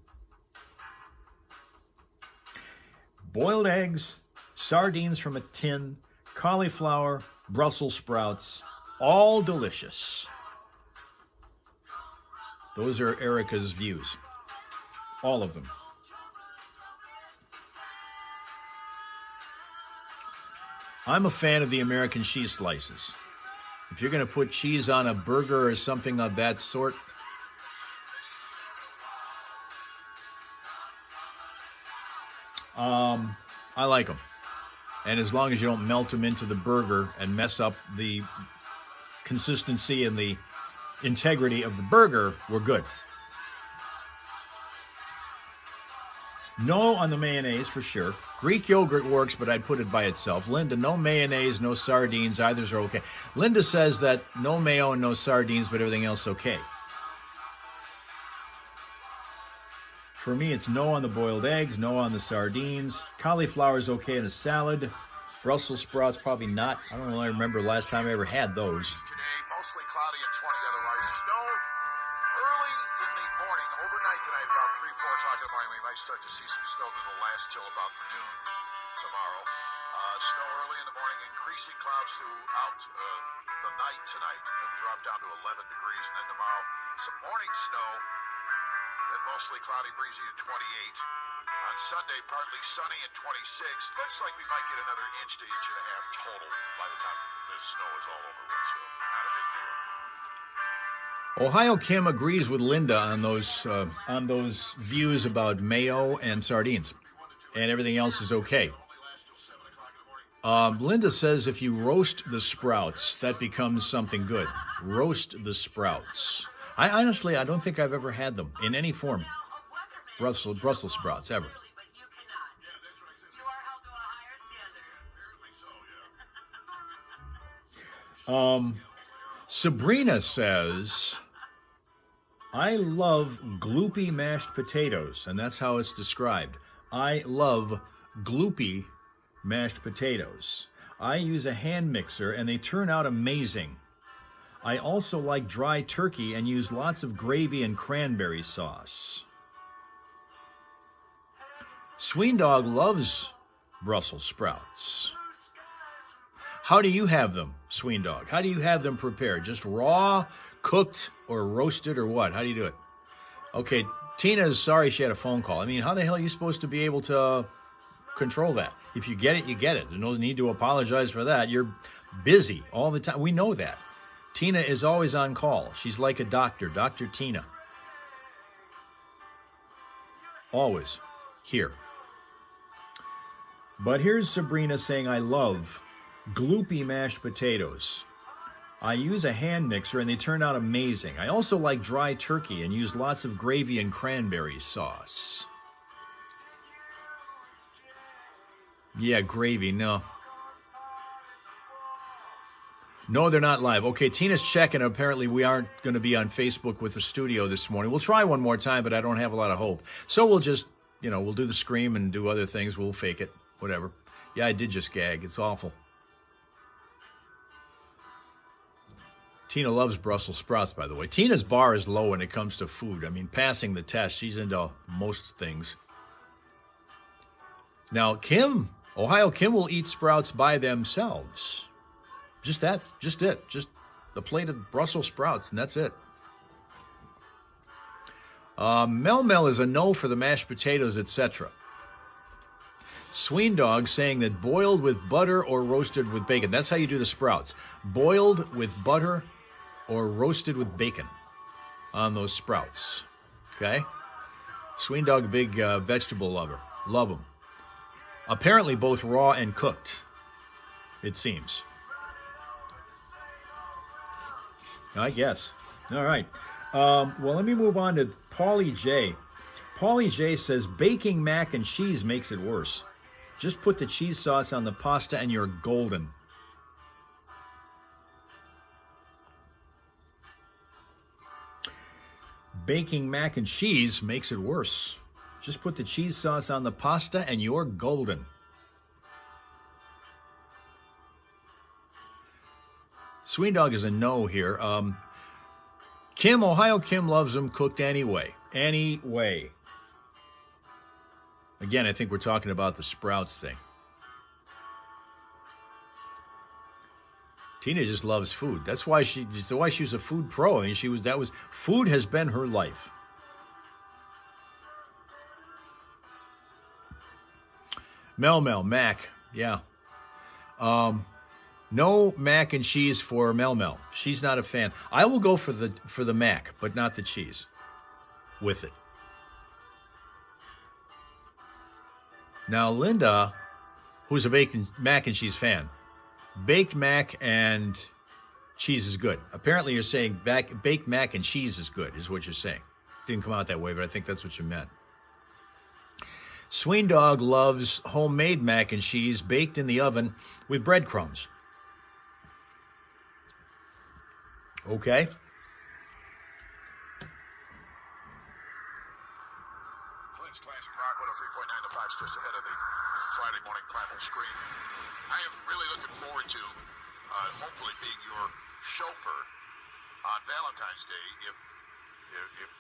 Boiled eggs, sardines from a tin, cauliflower, Brussels sprouts, all delicious. Those are Erica's views. All of them. I'm a fan of the American cheese slices. If you're going to put cheese on a burger or something of that sort, I like them. And as long as you don't melt them into the burger and mess up the consistency and the integrity of the burger, we're good. No on the mayonnaise for sure. Greek yogurt works, but I'd put it by itself. Linda, no mayonnaise, no sardines. Either's are okay. Linda says that no mayo and no sardines, but everything else okay. For me, it's no on the boiled eggs, no on the sardines. Cauliflower is okay in a salad. Brussels sprouts, probably not. I don't really remember the last time I ever had those. Today, mostly cloudy and 20 otherwise. Snow early in the morning. Overnight tonight, about 3, 4 o'clock in the morning, we might start to see some snow that'll last till about noon tomorrow. Snow early in the morning, increasing clouds throughout the night tonight. It'll drop down to 11 degrees. And then tomorrow, some morning snow. Then mostly cloudy, breezy at 28. On Sunday, partly sunny at 26. Looks like we might get another inch to inch and a half total by the time this snow is all over with. So not a big deal. Ohio Kim agrees with Linda on those views about mayo and sardines, and everything else is okay. Linda says if you roast the sprouts, that becomes something good. Roast the sprouts. I honestly don't think I've ever had them in any form. Brussels sprouts, ever. Sabrina says, I love gloopy mashed potatoes, and that's how it's described. I love gloopy mashed potatoes. I use a hand mixer, and they turn out amazing. I also like dry turkey and use lots of gravy and cranberry sauce. Sweendog loves Brussels sprouts. How do you have them, Sweendog? How do you have them prepared? Just raw, cooked, or roasted, or what? How do you do it? Okay, Tina is sorry she had a phone call. I mean, how the hell are you supposed to be able to control that? If you get it, you get it. There's no need to apologize for that. You're busy all the time. We know that. Tina is always on call. She's like a doctor, Dr. Tina. Always here. But here's Sabrina saying, I love gloopy mashed potatoes. I use a hand mixer and they turn out amazing. I also like dry turkey and use lots of gravy and cranberry sauce. Yeah, gravy, no. No, they're not live. Okay, Tina's checking. Apparently, we aren't going to be on Facebook with the studio this morning. We'll try one more time, but I don't have a lot of hope. So we'll just, we'll do the scream and do other things. We'll fake it, whatever. Yeah, I did just gag. It's awful. Tina loves Brussels sprouts, by the way. Tina's bar is low when it comes to food. I mean, passing the test. She's into most things. Now, Ohio Kim will eat sprouts by themselves. Just it. Just a plate of Brussels sprouts, and that's it. Mel is a no for the mashed potatoes, etc. Sweendog saying that boiled with butter or roasted with bacon. That's how you do the sprouts. Boiled with butter or roasted with bacon on those sprouts. Okay? Sweendog, big vegetable lover. Love them. Apparently both raw and cooked, it seems. I guess. All right. Well, let me move on to Paulie J. Paulie J says, baking mac and cheese makes it worse. Just put the cheese sauce on the pasta and you're golden. Baking mac and cheese makes it worse. Just put the cheese sauce on the pasta and you're golden. Sweet Dog is a no here. Kim, Ohio Kim loves them cooked anyway. Anyway. Again, I think we're talking about the Sprouts thing. Tina just loves food. That's why she was a food pro. I mean, food has been her life. Mel, Mac, yeah. No mac and cheese for Mel. She's not a fan. I will go for the mac, but not the cheese with it. Now, Linda, who's a baked mac and cheese fan, baked mac and cheese is good. Apparently, you're saying baked mac and cheese is good, is what you're saying. Didn't come out that way, but I think that's what you meant. Sween Dog loves homemade mac and cheese baked in the oven with breadcrumbs. Okay. Flint's Classic Rock 103.9 to 5, just ahead of the Friday morning primal screen. I am really looking forward to hopefully being your chauffeur on Valentine's Day. If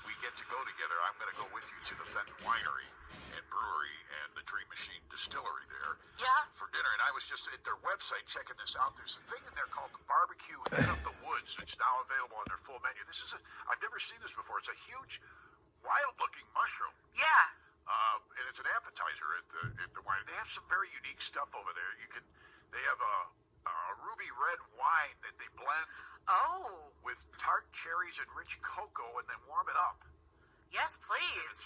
we get to go together, I'm going to go with you to the Fenton Winery and Brewery and the Dream Machine Distillery there for dinner. And I was just at their website checking this out. There's a thing in there called the Barbecue Head of the Woods. It's now available on their full menu. I've never seen this before. It's a huge, wild-looking mushroom. Yeah. And it's an appetizer at the winery. They have some very unique stuff over there. They have a ruby red wine that they blend with tart cherries and rich cocoa and then warm it up. Yes, please.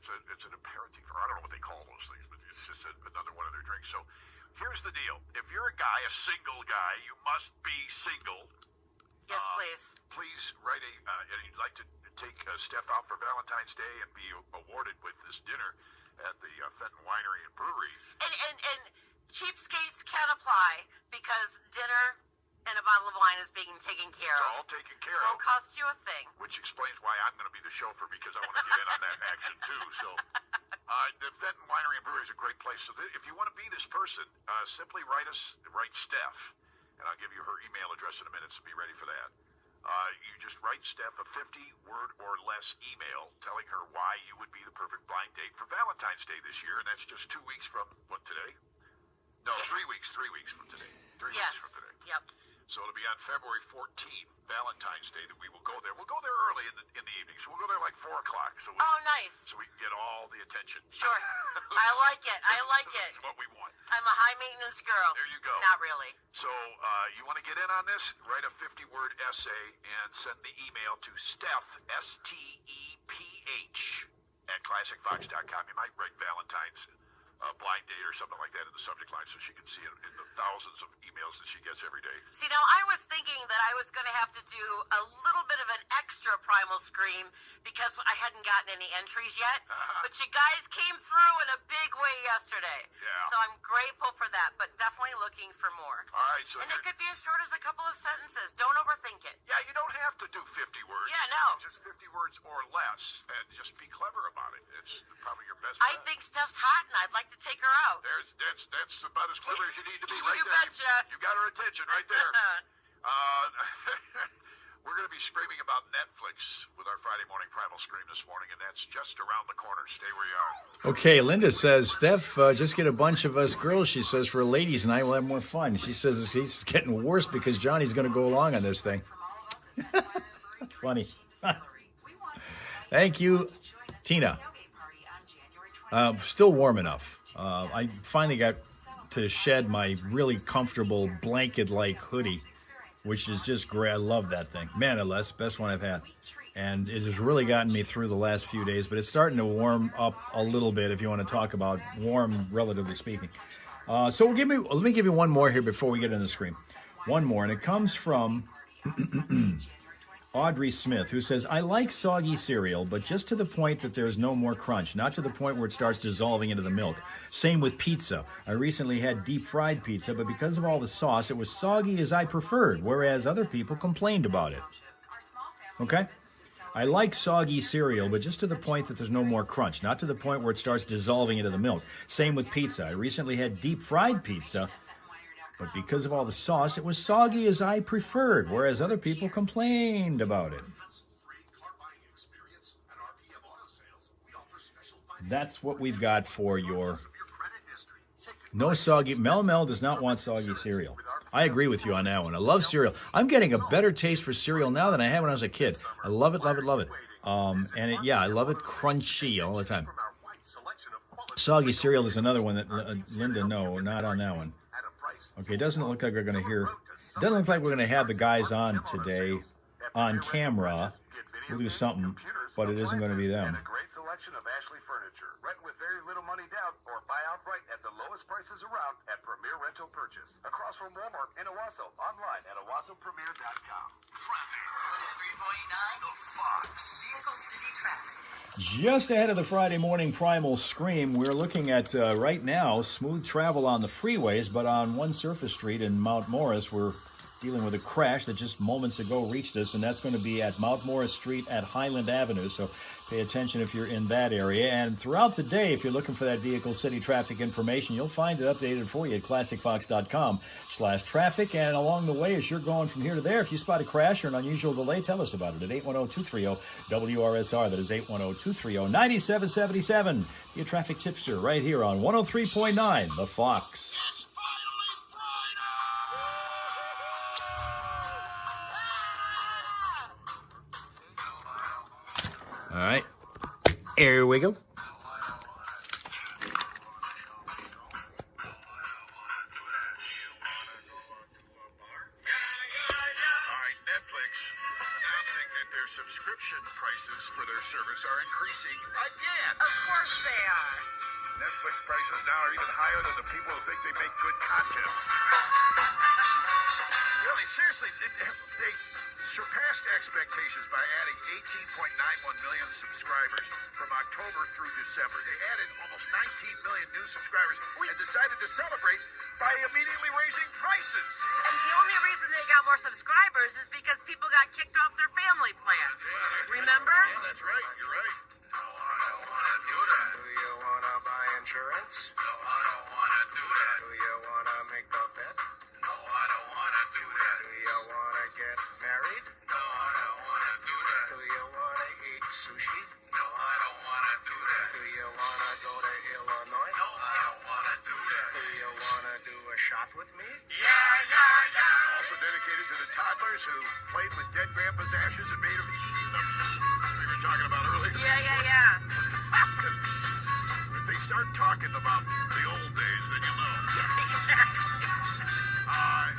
It's an aperitif, or I don't know what they call those things, but it's just another one of their drinks. So here's the deal. If you're a guy, a single guy, you must be single. Yes, please. Please write and you'd like to take Steph out for Valentine's Day and be awarded with this dinner at the Fenton Winery and Brewery. And cheapskates can apply because dinner and a bottle of wine is being taken care It's of. all taken care Won't of. cost you a thing. Which explains why I'm going to be the chauffeur, because I want to get in on that action too. So the Fenton Winery and Brewery is a great place. So if you want to be this person, simply write Steph, and I'll give you her email address in a minute, so be ready for that. You just write Steph a 50-word or less email telling her why you would be the perfect blind date for Valentine's Day this year, and that's just 2 weeks from, what, today? No, 3 weeks from today. 3 weeks from today. Yep. So it'll be on February 14th, Valentine's Day, that we will go there. We'll go there early in the evening, so we'll go there like 4 o'clock. So nice. So we can get all the attention. Sure. I like it. That's what we want. I'm a high-maintenance girl. There you go. Not really. So you want to get in on this? Write a 50-word essay and send the email to Steph, STEPH, at classicfox.com. You might write Valentine's blind date or something like that in the subject line so she can see it in the thousands of emails that she gets every day. See, now I was thinking that I was going to have to do a little bit of an extra primal scream because I hadn't gotten any entries yet. But you guys came through in a big way yesterday. Yeah. So I'm grateful for that, but definitely looking for more. All right. So and it could be as short as a couple of sentences. Don't overthink it. Yeah, you don't have to do 50 words. Yeah, no. Just 50 words or less, and just be clever about it. It's probably your best I bet. think Steph's hot, and I'd like to take her out. That's about as clever as you need to be right You there. betcha. You got her attention right there. We're going to be screaming about Netflix with our Friday morning primal scream this morning, and that's just around the corner. Stay where you are. Okay, Linda says, Steph, just get a bunch of us girls, she says, for ladies, and I will have more fun. She says he's getting worse because Johnny's going to go along on this thing. That's funny. Thank you, Tina. Still warm enough. I finally got to shed my really comfortable blanket-like hoodie, which is just great. I love that thing. Man, that's the best one I've had. And it has really gotten me through the last few days, but it's starting to warm up a little bit, if you want to talk about warm, relatively speaking. So let me give you one more here before we get into the screen. One more, and it comes from Audrey Smith, who says, I like soggy cereal, but just to the point that there's no more crunch, not to the point where it starts dissolving into the milk. Same with pizza. I recently had deep-fried pizza, but because of all the sauce, it was soggy as I preferred, whereas other people complained about it. Okay? I like soggy cereal, but just to the point that there's no more crunch, not to the point where it starts dissolving into the milk. Same with pizza. I recently had deep-fried pizza, But because of all the sauce, it was soggy as I preferred, whereas other people complained about it. That's what we've got for your no soggy. Mel does not want soggy cereal. I agree with you on that one. I love cereal. I'm getting a better taste for cereal now than I had when I was a kid. I love it, love it, love it. I love it crunchy all the time. Soggy cereal is another one that Linda, no, not on that one. Okay, it doesn't look like we're going to hear. It doesn't look like we're going to have the guys on today on camera. We'll do something, but it isn't going to be them. Of Ashley Furniture. Rent with very little money down or buy outright at the lowest prices around at Premier Rental Purchase. Across from Walmart in Owasso. Online at owassopremier.com. Traffic. 103.9 The Fox. Vehicle City Traffic. Just ahead of the Friday morning primal scream, we're looking at, right now, smooth travel on the freeways, but on one surface street in Mount Morris, we're dealing with a crash that just moments ago reached us, and that's going to be at Mount Morris Street at Highland Avenue, so pay attention if you're in that area. And throughout the day, if you're looking for that Vehicle City traffic information, you'll find it updated for you at classicfox.com/traffic. And along the way, as you're going from here to there, if you spot a crash or an unusual delay, tell us about it at 810-230-WRSR. That is 810-230-9777. Your traffic tipster right here on 103.9 The Fox. All right, here we go. Subscription prices for their service are increasing again. Of course they are. Netflix prices now are even higher than the people who think they make good content. Really, seriously, they surpassed expectations by adding 18.91 million subscribers from October through December. They added almost 19 million new subscribers and decided to celebrate by immediately raising prices. And the only reason they got more subscribers is because people got kicked off their family plan. Remember? Yeah, that's right. You're right. No, I don't want to do that. Do you want to buy insurance? No, I don't want to do that. Do you want to make the bet? No, I don't want to do that. Do you want to get married? No, I don't want to do that. Do you want to eat sushi? No, I don't want to do that. Do you want to go to Illinois? No, I don't want to do that. Do you want to do a shot with me? Yeah. Also dedicated to the toddlers who played with dead grandpa's ashes and made them we were talking about earlier. Yeah. If they start talking about the old days, then you know. And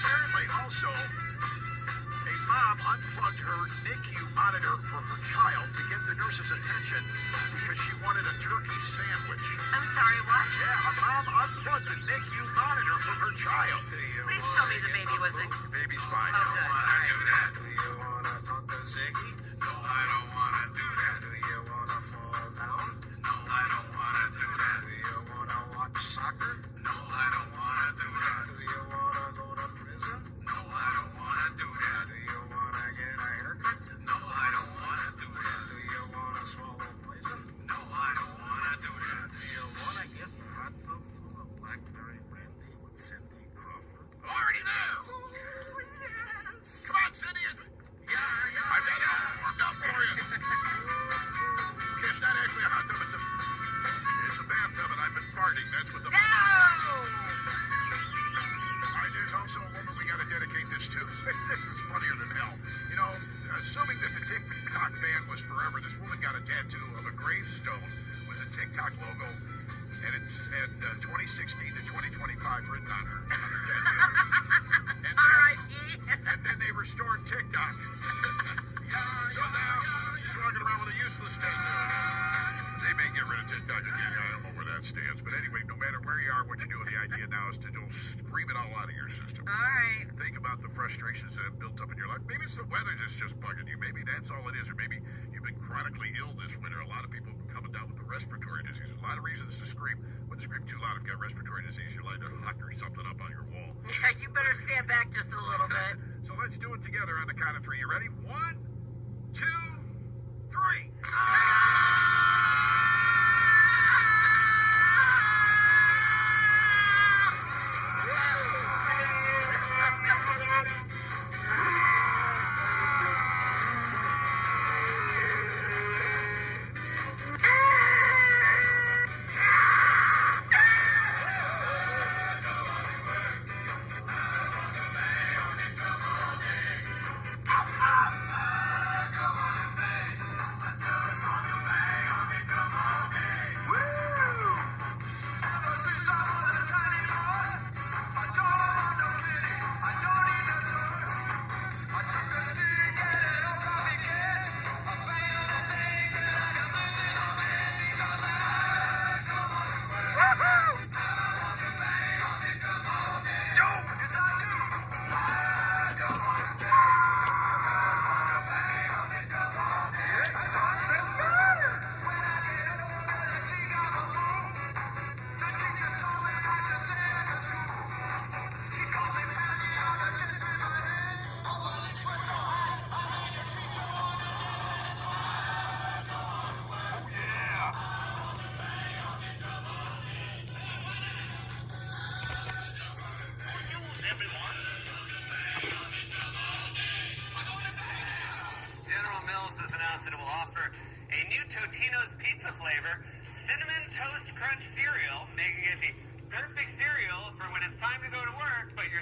apparently also, a mom unplugged her NICU monitor for her child to get the nurse's attention because she wanted a turkey sandwich. I'm sorry, what? Yeah, a mom unplugged the NICU monitor for her child. Please tell me the baby wasn't. The baby's fine. Oh, good. I do that. Do you want to talk to Ziggy? No, I don't want to do that. Do you want to fall down? No, I don't want to do that. Do you want to watch soccer? No, I don't want to do that. Do you want to go to prison? No, I don't want to do that. Do you want to get a haircut? No, I don't want to do that. Do you want to swallow poison? No, I don't want to do that. Do you want to get a hot tub full of blackberry brandy with Cindy Crawford? Already there. Oh, yes! Come on, Cindy. I've got it all warmed up for you. Okay, it's not actually a hot tub. It's a bathtub, and I've been farting. That's what the... No! There's also a woman we got to dedicate this to. This is funnier than hell. You know, assuming that the TikTok ban was forever, this woman got a tattoo of a gravestone with a TikTok logo, and it's at 2016 to 2025 written on her tattoo. And R.I.P. and then they restored TikTok. So now she's walking around with a useless tattoo. They may get rid of TikTok again. I don't know where that stands. But anyway, no matter where you are, what you do, the idea now is to scream it all out of your system. All right. Think about the frustrations that have built up in your life. Maybe it's the weather that's just bugging you. Maybe that's all it is. Or maybe you've been chronically ill this winter. A lot of people have been coming down with the respiratory disease. A lot of reasons to scream. Wouldn't scream too loud if you've got respiratory disease. You're like to hocker something up on your wall. Yeah, you better stand back just a little bit. So let's do it together on the count of three. You ready? 1, 2, 3.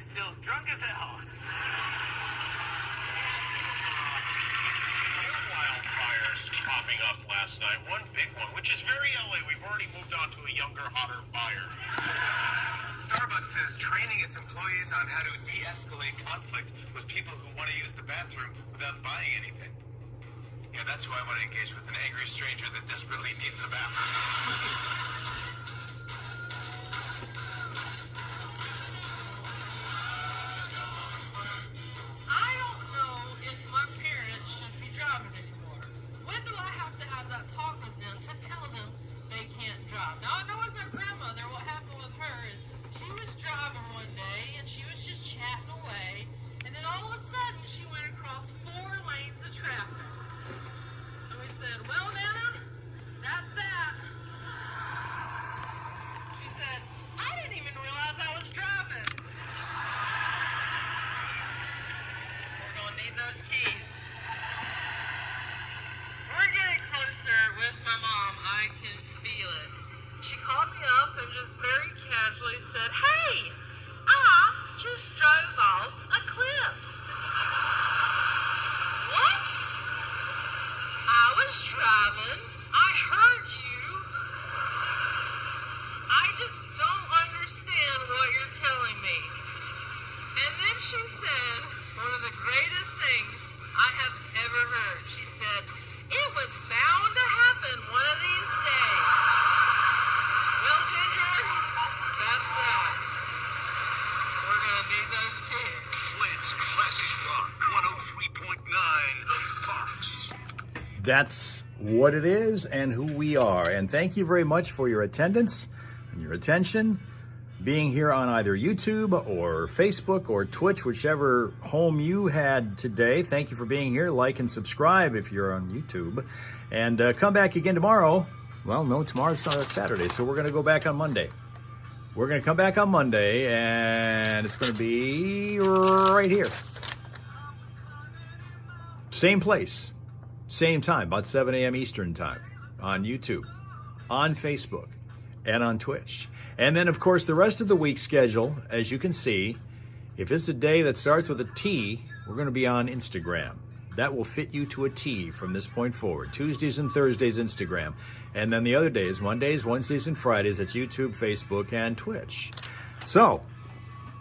still drunk as hell. Wildfires popping up last night. One big one, which is very LA. We've already moved on to a younger, hotter fire. Starbucks is training its employees on how to de-escalate conflict with people who want to use the bathroom without buying anything. Yeah, that's who I want to engage with, an angry stranger that desperately needs the bathroom. I don't know if my parents should be driving anymore. When do I have to have that talk with them to tell them they can't drive? Now, I know with my grandmother, what happened with her is she was driving one day and she was just chatting away, and then all of a sudden she went across 4 lanes of traffic. So we said, well, Nana, that's that. She said, I didn't even realize I was driving. We're gonna need those keys. We're getting closer with my mom. I can feel it. She called me up and just very casually said, hey, I just drove off a cliff. What? I was driving. I heard you. I just don't understand what you're telling me. And then she said one of the greatest things I have ever heard. She said, it was bound to happen one of these days. Well, Ginger, that's that. We're going to need those keys. Flint's Classic Rock 103.9 The Fox. That's what it is and who we are. And thank you very much for your attendance and your attention, being here on either YouTube or Facebook or Twitch, whichever home you had today. Thank you for being here. Like and subscribe if you're on YouTube. And come back again tomorrow. Well, no, tomorrow's Saturday, so we're going to go back on Monday. We're going to come back on Monday, and it's going to be right here. Same place, same time, about 7 a.m. Eastern time, on YouTube, on Facebook, and on Twitch. And then, of course, the rest of the week's schedule, as you can see, if it's a day that starts with a T, we're going to be on Instagram. That will fit you to a T from this point forward. Tuesdays and Thursdays, Instagram. And then the other days, Mondays, Wednesdays, and Fridays, it's YouTube, Facebook, and Twitch. So,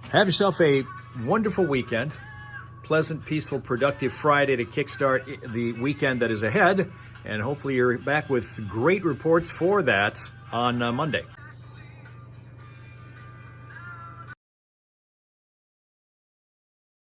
have yourself a wonderful weekend. Pleasant, peaceful, productive Friday to kickstart the weekend that is ahead. And hopefully you're back with great reports for that on Monday.